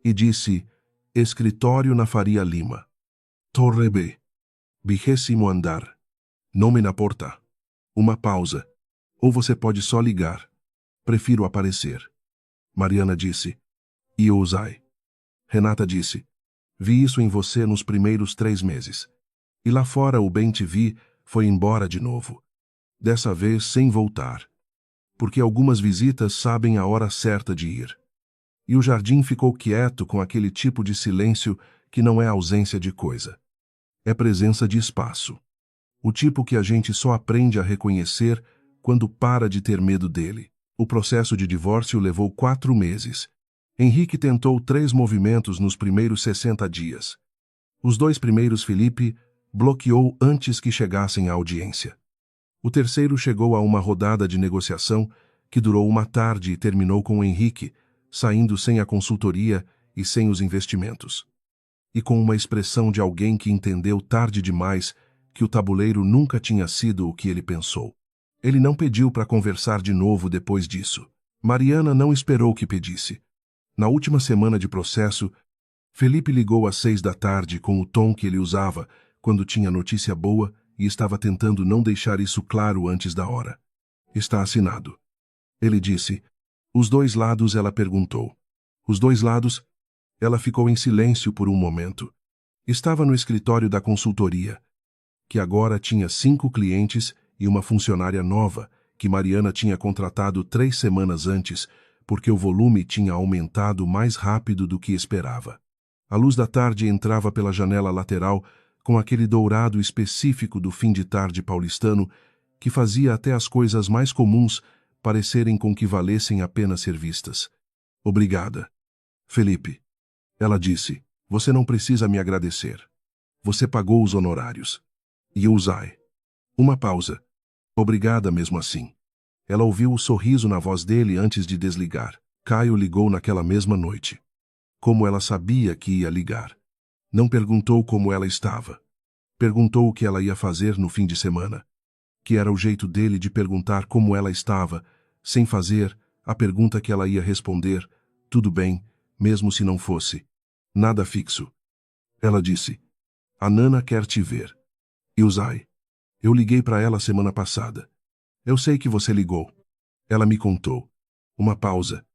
e disse, escritório na Faria Lima. Torre B. 20º andar. Nome na porta. Uma pausa. Ou você pode só ligar. Prefiro aparecer. Mariana disse. E ousai. Renata disse. Vi isso em você nos primeiros 3 meses. E lá fora o bem-te-vi foi embora de novo. Dessa vez sem voltar. Porque algumas visitas sabem a hora certa de ir. E o jardim ficou quieto com aquele tipo de silêncio que não é ausência de coisa. É presença de espaço. O tipo que a gente só aprende a reconhecer quando para de ter medo dele. O processo de divórcio levou 4 meses. Henrique tentou 3 movimentos nos primeiros 60 dias. Os 2 primeiros Felipe bloqueou antes que chegassem à audiência. O terceiro chegou a uma rodada de negociação que durou uma tarde e terminou com Henrique, saindo sem a consultoria e sem os investimentos. E com uma expressão de alguém que entendeu tarde demais que o tabuleiro nunca tinha sido o que ele pensou. Ele não pediu para conversar de novo depois disso. Mariana não esperou que pedisse. Na última semana de processo, Felipe ligou às 6 da tarde com o tom que ele usava quando tinha notícia boa e estava tentando não deixar isso claro antes da hora. Está assinado. Ele disse. Os 2 lados, ela perguntou. Os 2 lados? Ela ficou em silêncio por um momento. Estava no escritório da consultoria, que agora tinha 5 clientes e uma funcionária nova, que Mariana tinha contratado 3 semanas antes, porque o volume tinha aumentado mais rápido do que esperava. A luz da tarde entrava pela janela lateral com aquele dourado específico do fim de tarde paulistano que fazia até as coisas mais comuns parecerem com que valessem a pena ser vistas. Obrigada. Felipe. Ela disse, você não precisa me agradecer. Você pagou os honorários. E usai. Uma pausa. Obrigada mesmo assim. Ela ouviu o sorriso na voz dele antes de desligar. Caio ligou naquela mesma noite. Como ela sabia que ia ligar. Não perguntou como ela estava. Perguntou o que ela ia fazer no fim de semana. Que era o jeito dele de perguntar como ela estava, sem fazer a pergunta que ela ia responder, tudo bem, mesmo se não fosse. Nada fixo. Ela disse, a Nana quer te ver. Usai. Eu liguei para ela semana passada. Eu sei que você ligou. Ela me contou. Uma pausa.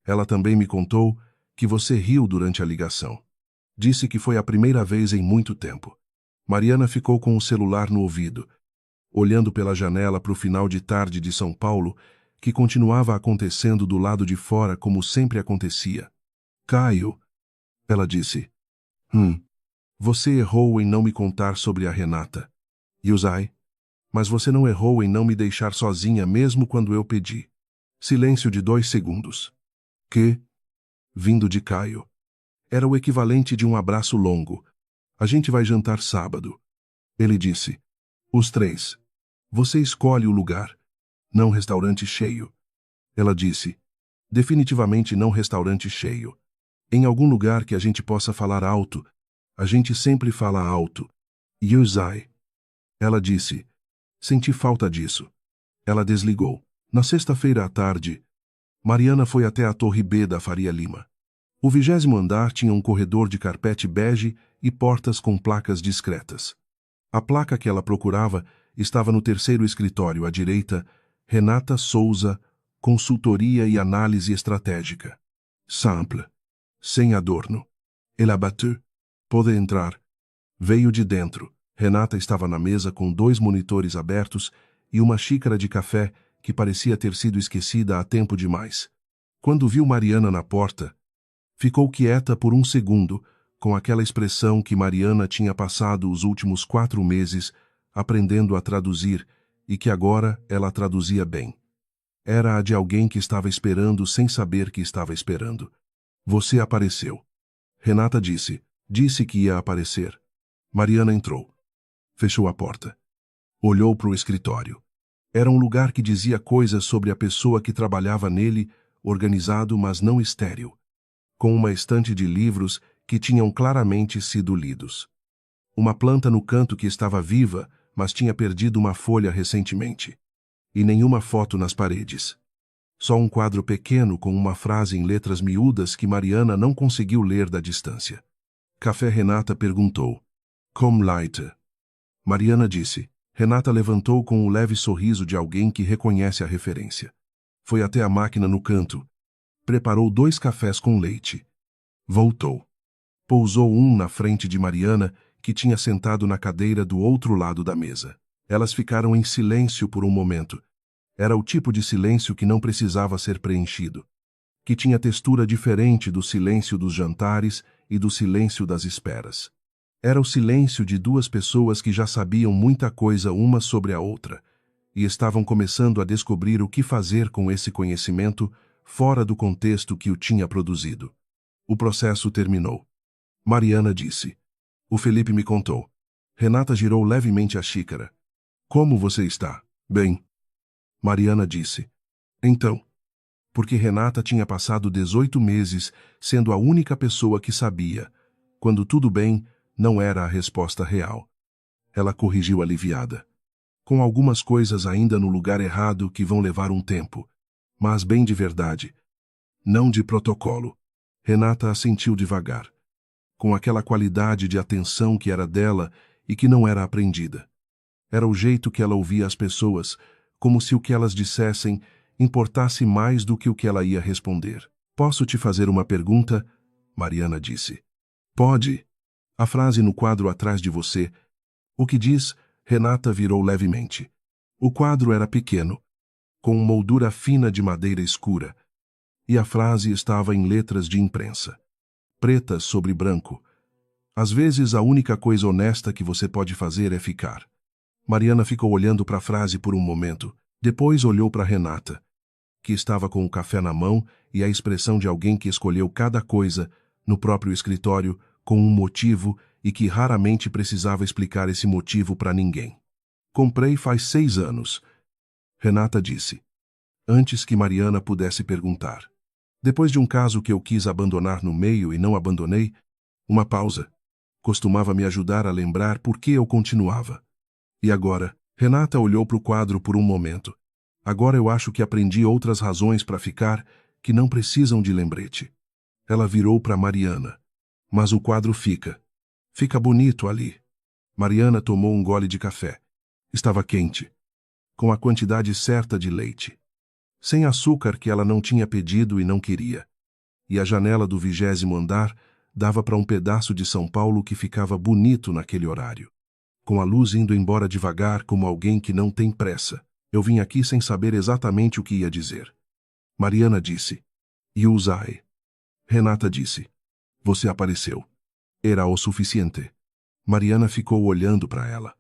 Ela também me contou que você riu durante a ligação. Disse que foi a primeira vez em muito tempo. Mariana ficou com o celular no ouvido, olhando pela janela para o final de tarde de São Paulo, que continuava acontecendo do lado de fora como sempre acontecia. Caio, ela disse. Você errou em não me contar sobre a Renata. Usai. Mas você não errou em não me deixar sozinha mesmo quando eu pedi. Silêncio de 2 segundos. Que? Vindo de Caio. Era o equivalente de um abraço longo. A gente vai jantar sábado. Ele disse. Os 3. Você escolhe o lugar. Não restaurante cheio. Ela disse. Definitivamente não restaurante cheio. Em algum lugar que a gente possa falar alto. A gente sempre fala alto. Usai. Ela disse. Senti falta disso. Ela desligou. Na sexta-feira à tarde, Mariana foi até a Torre B da Faria Lima. O 20º andar tinha um corredor de carpete bege e portas com placas discretas. A placa que ela procurava estava no terceiro escritório à direita, Renata Souza, Consultoria e Análise Estratégica. Simple. Sem adorno. Elle a battu. Pode entrar. Veio de dentro. Renata estava na mesa com 2 monitores abertos e uma xícara de café que parecia ter sido esquecida há tempo demais. Quando viu Mariana na porta, ficou quieta por um segundo, com aquela expressão que Mariana tinha passado os últimos 4 meses aprendendo a traduzir e que agora ela traduzia bem. Era a de alguém que estava esperando sem saber que estava esperando. Você apareceu. Renata disse. Disse que ia aparecer. Mariana entrou. Fechou a porta. Olhou para o escritório. Era um lugar que dizia coisas sobre a pessoa que trabalhava nele, organizado, mas não estéril, com uma estante de livros que tinham claramente sido lidos. Uma planta no canto que estava viva, mas tinha perdido uma folha recentemente. E nenhuma foto nas paredes. Só um quadro pequeno com uma frase em letras miúdas que Mariana não conseguiu ler da distância. Café. Renata perguntou. Komm Leute. Mariana disse. Renata levantou com um leve sorriso de alguém que reconhece a referência. Foi até a máquina no canto. Preparou 2 cafés com leite. Voltou. Pousou um na frente de Mariana, que tinha sentado na cadeira do outro lado da mesa. Elas ficaram em silêncio por um momento. Era o tipo de silêncio que não precisava ser preenchido, que tinha textura diferente do silêncio dos jantares e do silêncio das esperas. Era o silêncio de 2 pessoas que já sabiam muita coisa uma sobre a outra e estavam começando a descobrir o que fazer com esse conhecimento fora do contexto que o tinha produzido. O processo terminou. Mariana disse. O Felipe me contou. Renata girou levemente a xícara. Como você está? Bem. Mariana disse. Então. Porque Renata tinha passado 18 meses sendo a única pessoa que sabia. Quando tudo bem, não era a resposta real. Ela corrigiu aliviada. Com algumas coisas ainda no lugar errado que vão levar um tempo. Mas bem de verdade. Não de protocolo. Renata assentiu devagar. Com aquela qualidade de atenção que era dela e que não era aprendida. Era o jeito que ela ouvia as pessoas, como se o que elas dissessem importasse mais do que o que ela ia responder. Posso te fazer uma pergunta? Mariana disse. Pode. A frase no quadro atrás de você. O que diz? Renata virou levemente. O quadro era pequeno, com moldura fina de madeira escura, e a frase estava em letras de imprensa, pretas sobre branco. Às vezes a única coisa honesta que você pode fazer é ficar. Mariana ficou olhando para a frase por um momento, depois olhou para Renata, que estava com o café na mão e a expressão de alguém que escolheu cada coisa, no próprio escritório, com um motivo e que raramente precisava explicar esse motivo para ninguém. Comprei faz 6 anos, Renata disse, antes que Mariana pudesse perguntar. Depois de um caso que eu quis abandonar no meio e não abandonei, uma pausa. Costumava me ajudar a lembrar por que eu continuava. E agora? Renata olhou para o quadro por um momento. Agora eu acho que aprendi outras razões para ficar que não precisam de lembrete. Ela virou para Mariana. Mas o quadro fica. Fica bonito ali. Mariana tomou um gole de café. Estava quente. Com a quantidade certa de leite. Sem açúcar que ela não tinha pedido e não queria. E a janela do 20º andar dava para um pedaço de São Paulo que ficava bonito naquele horário. Com a luz indo embora devagar como alguém que não tem pressa. Eu vim aqui sem saber exatamente o que ia dizer. Mariana disse. Yusai. Renata disse. Você apareceu. Era o suficiente. Mariana ficou olhando para ela.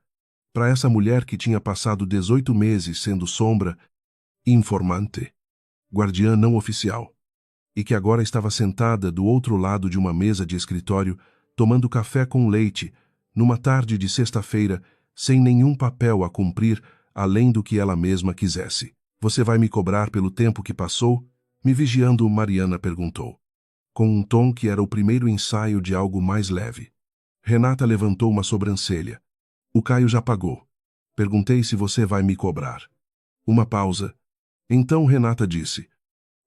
Para essa mulher que tinha passado 18 meses sendo sombra, informante, guardiã não oficial, e que agora estava sentada do outro lado de uma mesa de escritório, tomando café com leite, numa tarde de sexta-feira, sem nenhum papel a cumprir, além do que ela mesma quisesse. Você vai me cobrar pelo tempo que passou? Me vigiando, Mariana perguntou, com um tom que era o primeiro ensaio de algo mais leve. Renata levantou uma sobrancelha. O Caio já pagou. Perguntei se você vai me cobrar. Uma pausa. Então Renata disse,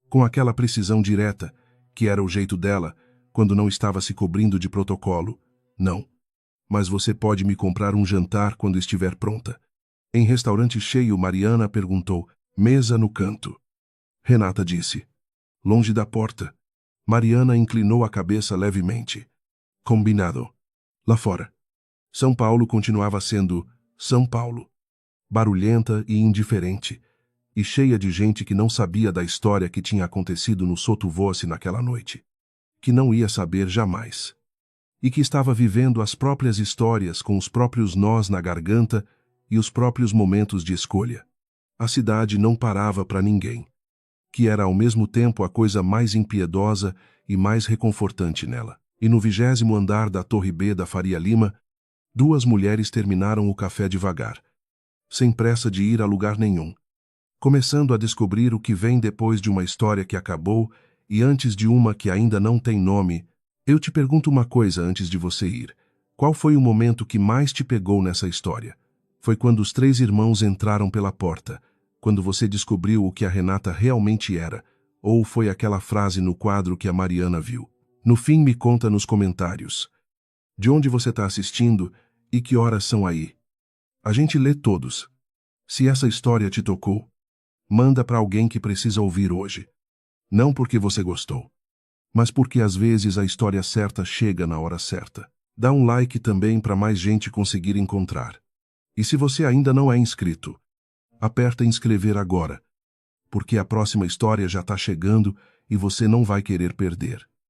com aquela precisão direta, que era o jeito dela, quando não estava se cobrindo de protocolo, não. Mas você pode me comprar um jantar quando estiver pronta. Em restaurante cheio, Mariana perguntou, mesa no canto. Renata disse, longe da porta. Mariana inclinou a cabeça levemente. Combinado. Lá fora. São Paulo continuava sendo São Paulo. Barulhenta e indiferente, e cheia de gente que não sabia da história que tinha acontecido no Sotto Voce naquela noite. Que não ia saber jamais. e que estava vivendo as próprias histórias com os próprios nós na garganta e os próprios momentos de escolha. A cidade não parava para ninguém, que era ao mesmo tempo a coisa mais impiedosa e mais reconfortante nela. E no 20º andar da Torre B da Faria Lima, duas mulheres terminaram o café devagar, sem pressa de ir a lugar nenhum, começando a descobrir o que vem depois de uma história que acabou e antes de uma que ainda não tem nome. Eu te pergunto uma coisa antes de você ir. Qual foi o momento que mais te pegou nessa história? Foi quando os três irmãos entraram pela porta, quando você descobriu o que a Renata realmente era, ou foi aquela frase no quadro que a Mariana viu? No fim, me conta nos comentários. De onde você está assistindo e que horas são aí? A gente lê todos. Se essa história te tocou, manda para alguém que precisa ouvir hoje. Não porque você gostou, mas porque às vezes a história certa chega na hora certa. Dá um like também para mais gente conseguir encontrar. E se você ainda não é inscrito, aperta inscrever agora, porque a próxima história já está chegando e você não vai querer perder.